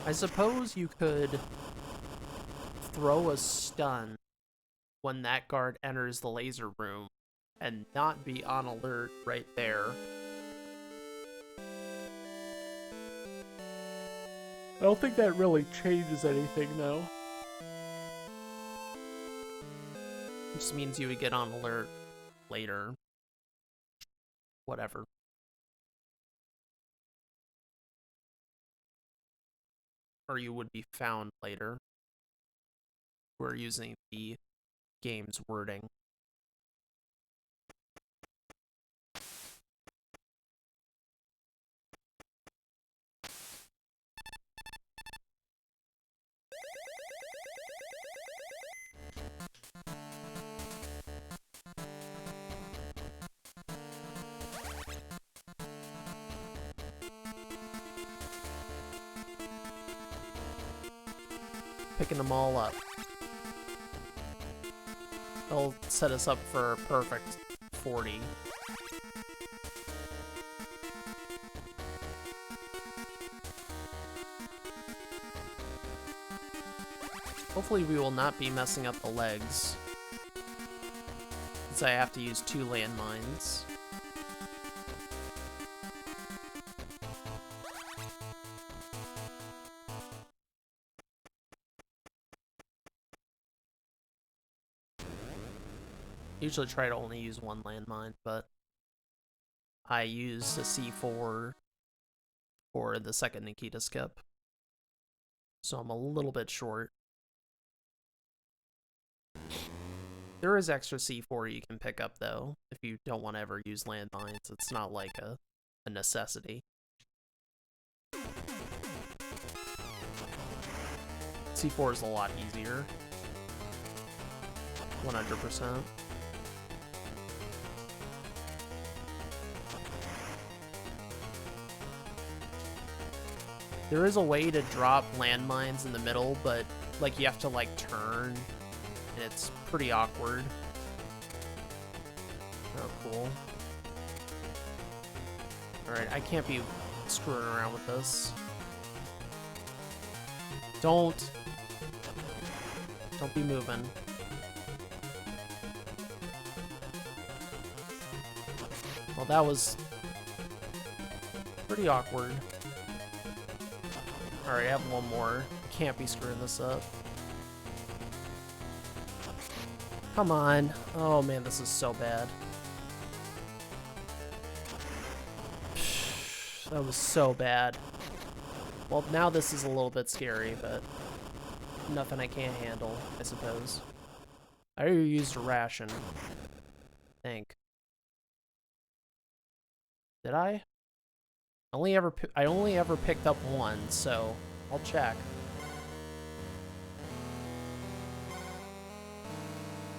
Speaker 1: I suppose you could throw a stun when that guard enters the laser room and not be on alert right there. I don't think that really changes anything, though. It just means you would get on alert later. Whatever. Or you would be found later. We're using the game's wording. Picking them all up. It'll set us up for a perfect 40. Hopefully we will not be messing up the legs, since I have to use 2 landmines. Usually try to only use 1 landmine, but I used a C4 for the second Nikita skip, so I'm a little bit short. There is extra C4 you can pick up, though, if you don't want to ever use landmines. It's not like a necessity. C4 is a lot easier. 100%. There is a way to drop landmines in the middle, but like you have to like turn, and it's pretty awkward. Oh, cool. Alright, I can't be screwing around with this. Don't be moving. Well, that was pretty awkward. Alright, I have one more. Can't be screwing this up. Come on. Oh man, this is so bad. That was so bad. Well, now this is a little bit scary, but nothing I can't handle, I suppose. I already used a ration, I think. Did I? I only ever picked up one, so I'll check.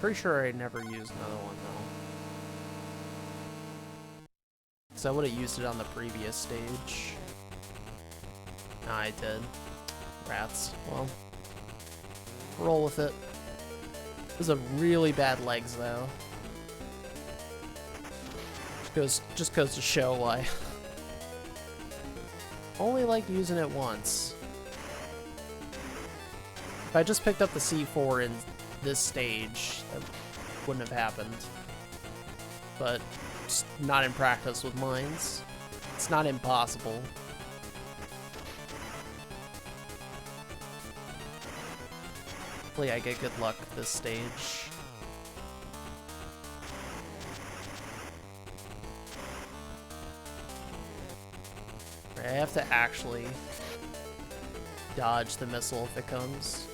Speaker 1: Pretty sure I never used another one though. Because I would have used it on the previous stage. No, I did. Rats. Well, roll with it. Those are really bad legs though. Just goes to show why. Only like using it once. If I just picked up the C4 in this stage, that wouldn't have happened. But just not in practice with mines. It's not impossible. Hopefully I get good luck this stage. I have to actually dodge the missile if it comes.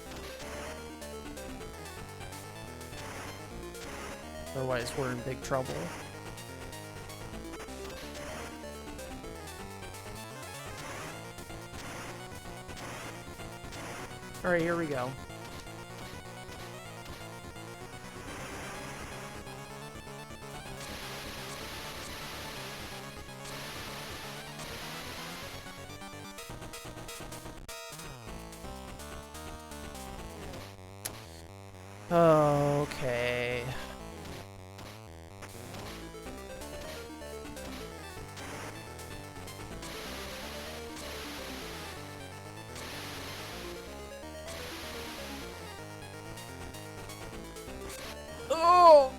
Speaker 1: Otherwise, we're in big trouble. Alright, here we go. Okay. Oh!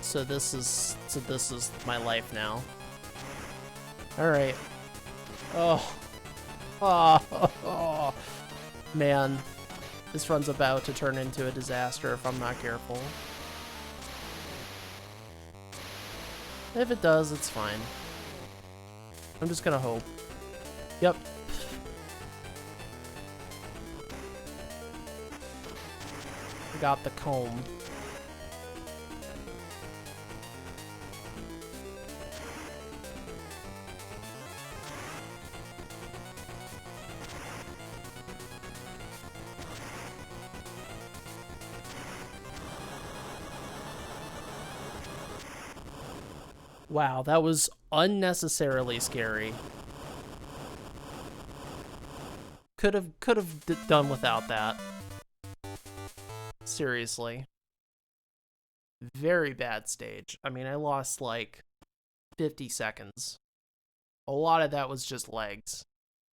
Speaker 1: So this is my life now. All right. Oh. Oh, man, this run's about to turn into a disaster if I'm not careful. If it does, it's fine. I'm just gonna hope. Yep. Got the comb. Wow, that was unnecessarily scary. Could have done without that. Seriously. Very bad stage. I mean, I lost like 50 seconds. A lot of that was just legs.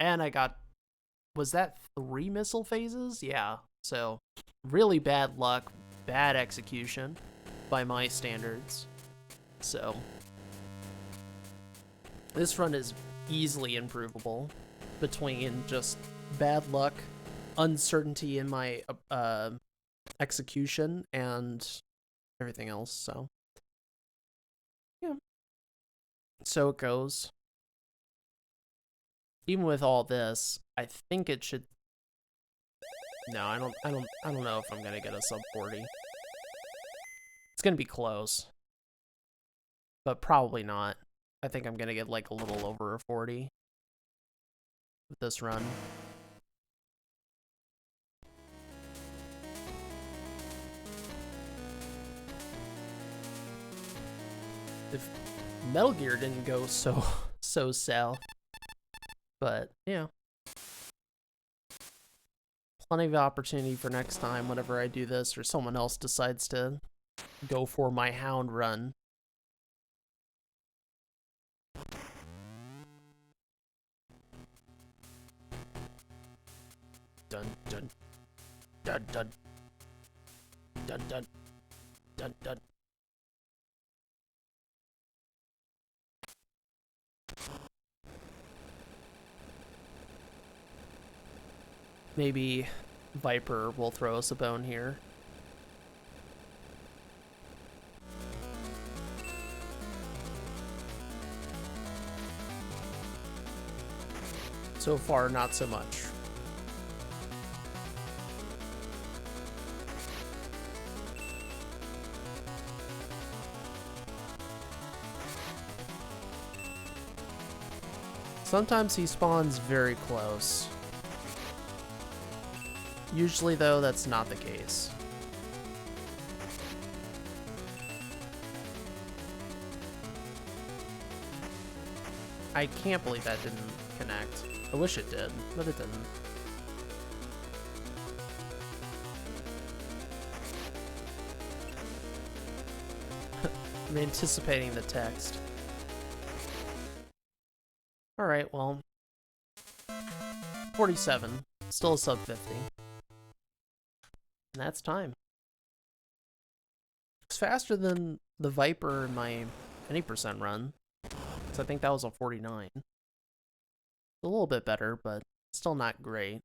Speaker 1: And I got, was that 3 missile phases? Yeah. So, really bad luck, bad execution by my standards. So, this run is easily improvable between just bad luck, uncertainty in my execution, and everything else. So, yeah. So it goes. even with all this, I think it should. No, I don't know if I'm gonna get a sub 40. It's gonna be close, but probably not. I think I'm gonna get like a little over a 40 with this run. If Metal Gear didn't go so south, but yeah, plenty of opportunity for next time whenever I do this or someone else decides to go for my Hound run. Dun dun dun dun dun dun dun dun. Maybe Viper will throw us a bone here. So far, not so much. Sometimes he spawns very close. Usually, though, that's not the case. I can't believe that didn't connect. I wish it did, but it didn't. I'm anticipating the text. Alright, well. 47. Still a sub 50. And that's time. It's faster than the Viper in my any percent run. So I think that was a 49. A little bit better, but still not great.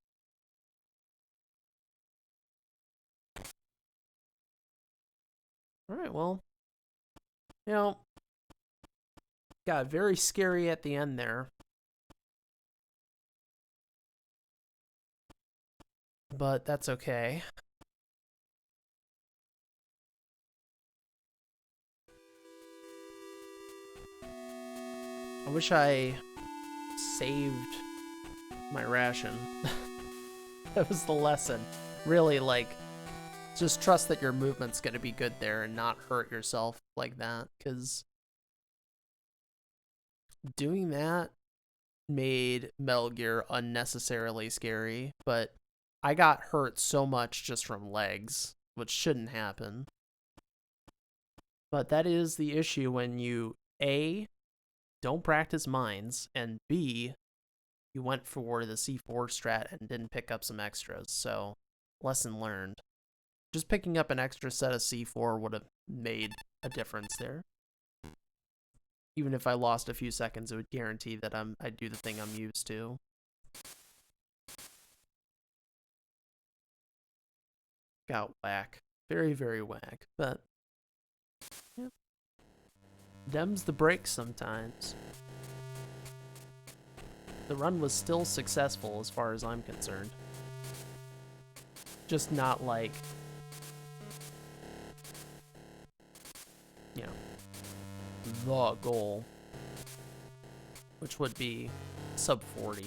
Speaker 1: Alright, well. You know, got very scary at the end there. But that's okay. I wish I saved my ration. That was the lesson. Really, like, just trust that your movement's gonna be good there and not hurt yourself like that, because doing that made Metal Gear unnecessarily scary, but I got hurt so much just from legs, which shouldn't happen. But that is the issue when you, A, don't practice mines, and B, you went for the C4 strat and didn't pick up some extras, so lesson learned. Just picking up an extra set of C4 would have made a difference there. Even if I lost a few seconds, it would guarantee that I'd do the thing I'm used to. Got whack. Very, very whack, but yeah. Them's the breaks sometimes. The run was still successful as far as I'm concerned. Just not like, you know, the goal, which would be sub 40.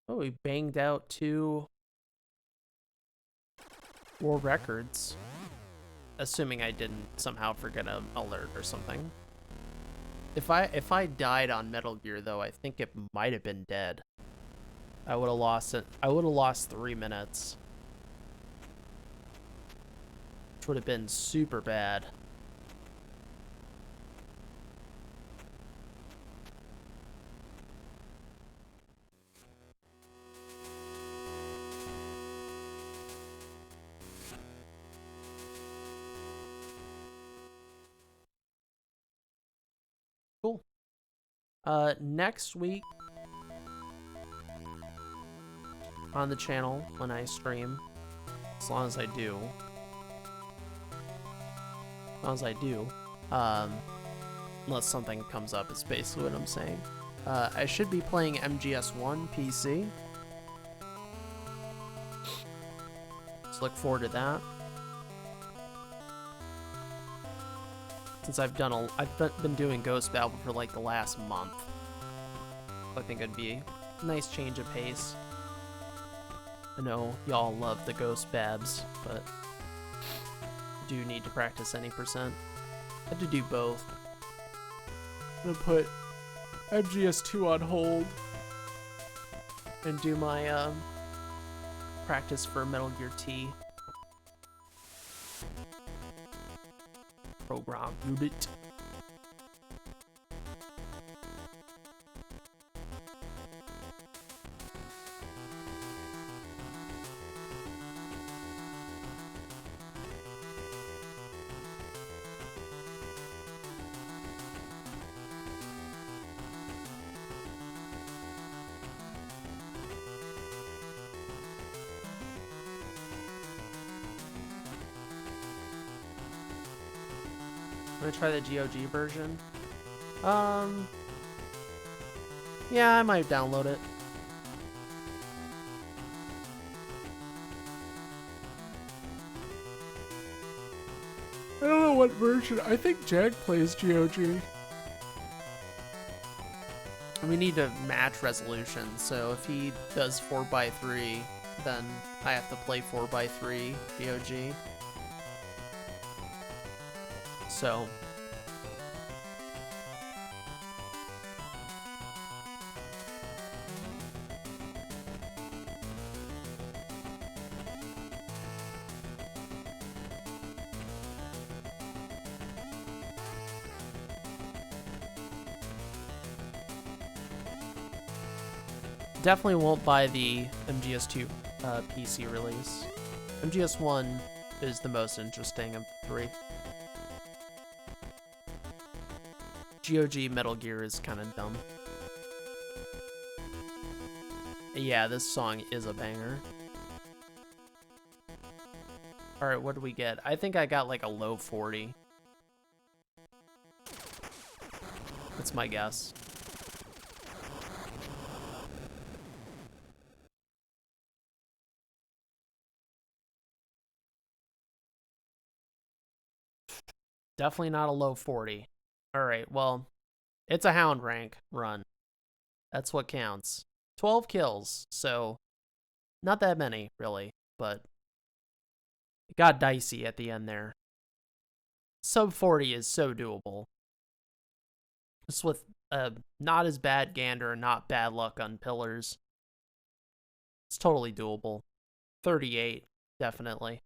Speaker 1: Oh, we banged out 2 world records. Assuming I didn't somehow forget an alert or something. If I died on Metal Gear though, I think it might have been dead. I would have lost it. I would have lost 3 minutes. Which would have been super bad. Cool. Next week on the channel when I stream, as long as I do, long as I do. Unless something comes up, is basically what I'm saying. I should be playing MGS1 PC. Let's look forward to that. Since I've been doing Ghost Babel for like the last month, I think it'd be a nice change of pace. I know y'all love the Ghost Babs, but I do need to practice any percent. I have to do both. I'm gonna put MGS2 on hold and do my practice for Metal Gear T. Program unit. I'm gonna try the GOG version. Yeah, I might download it. I don't know what version. I think Jag plays GOG. We need to match resolution, so if he does 4:3, then I have to play 4:3 GOG. So definitely won't buy the MGS2 PC release. MGS1 is the most interesting of the three. GOG Metal Gear is kind of dumb. Yeah, this song is a banger. Alright, what do we get? I think I got like a low 40. That's my guess. Definitely not a low 40. Alright, well, it's a Hound rank run. That's what counts. 12 kills, so not that many, really, but it got dicey at the end there. Sub 40 is so doable. Just with not as bad Gander and not bad luck on pillars. It's totally doable. 38, definitely.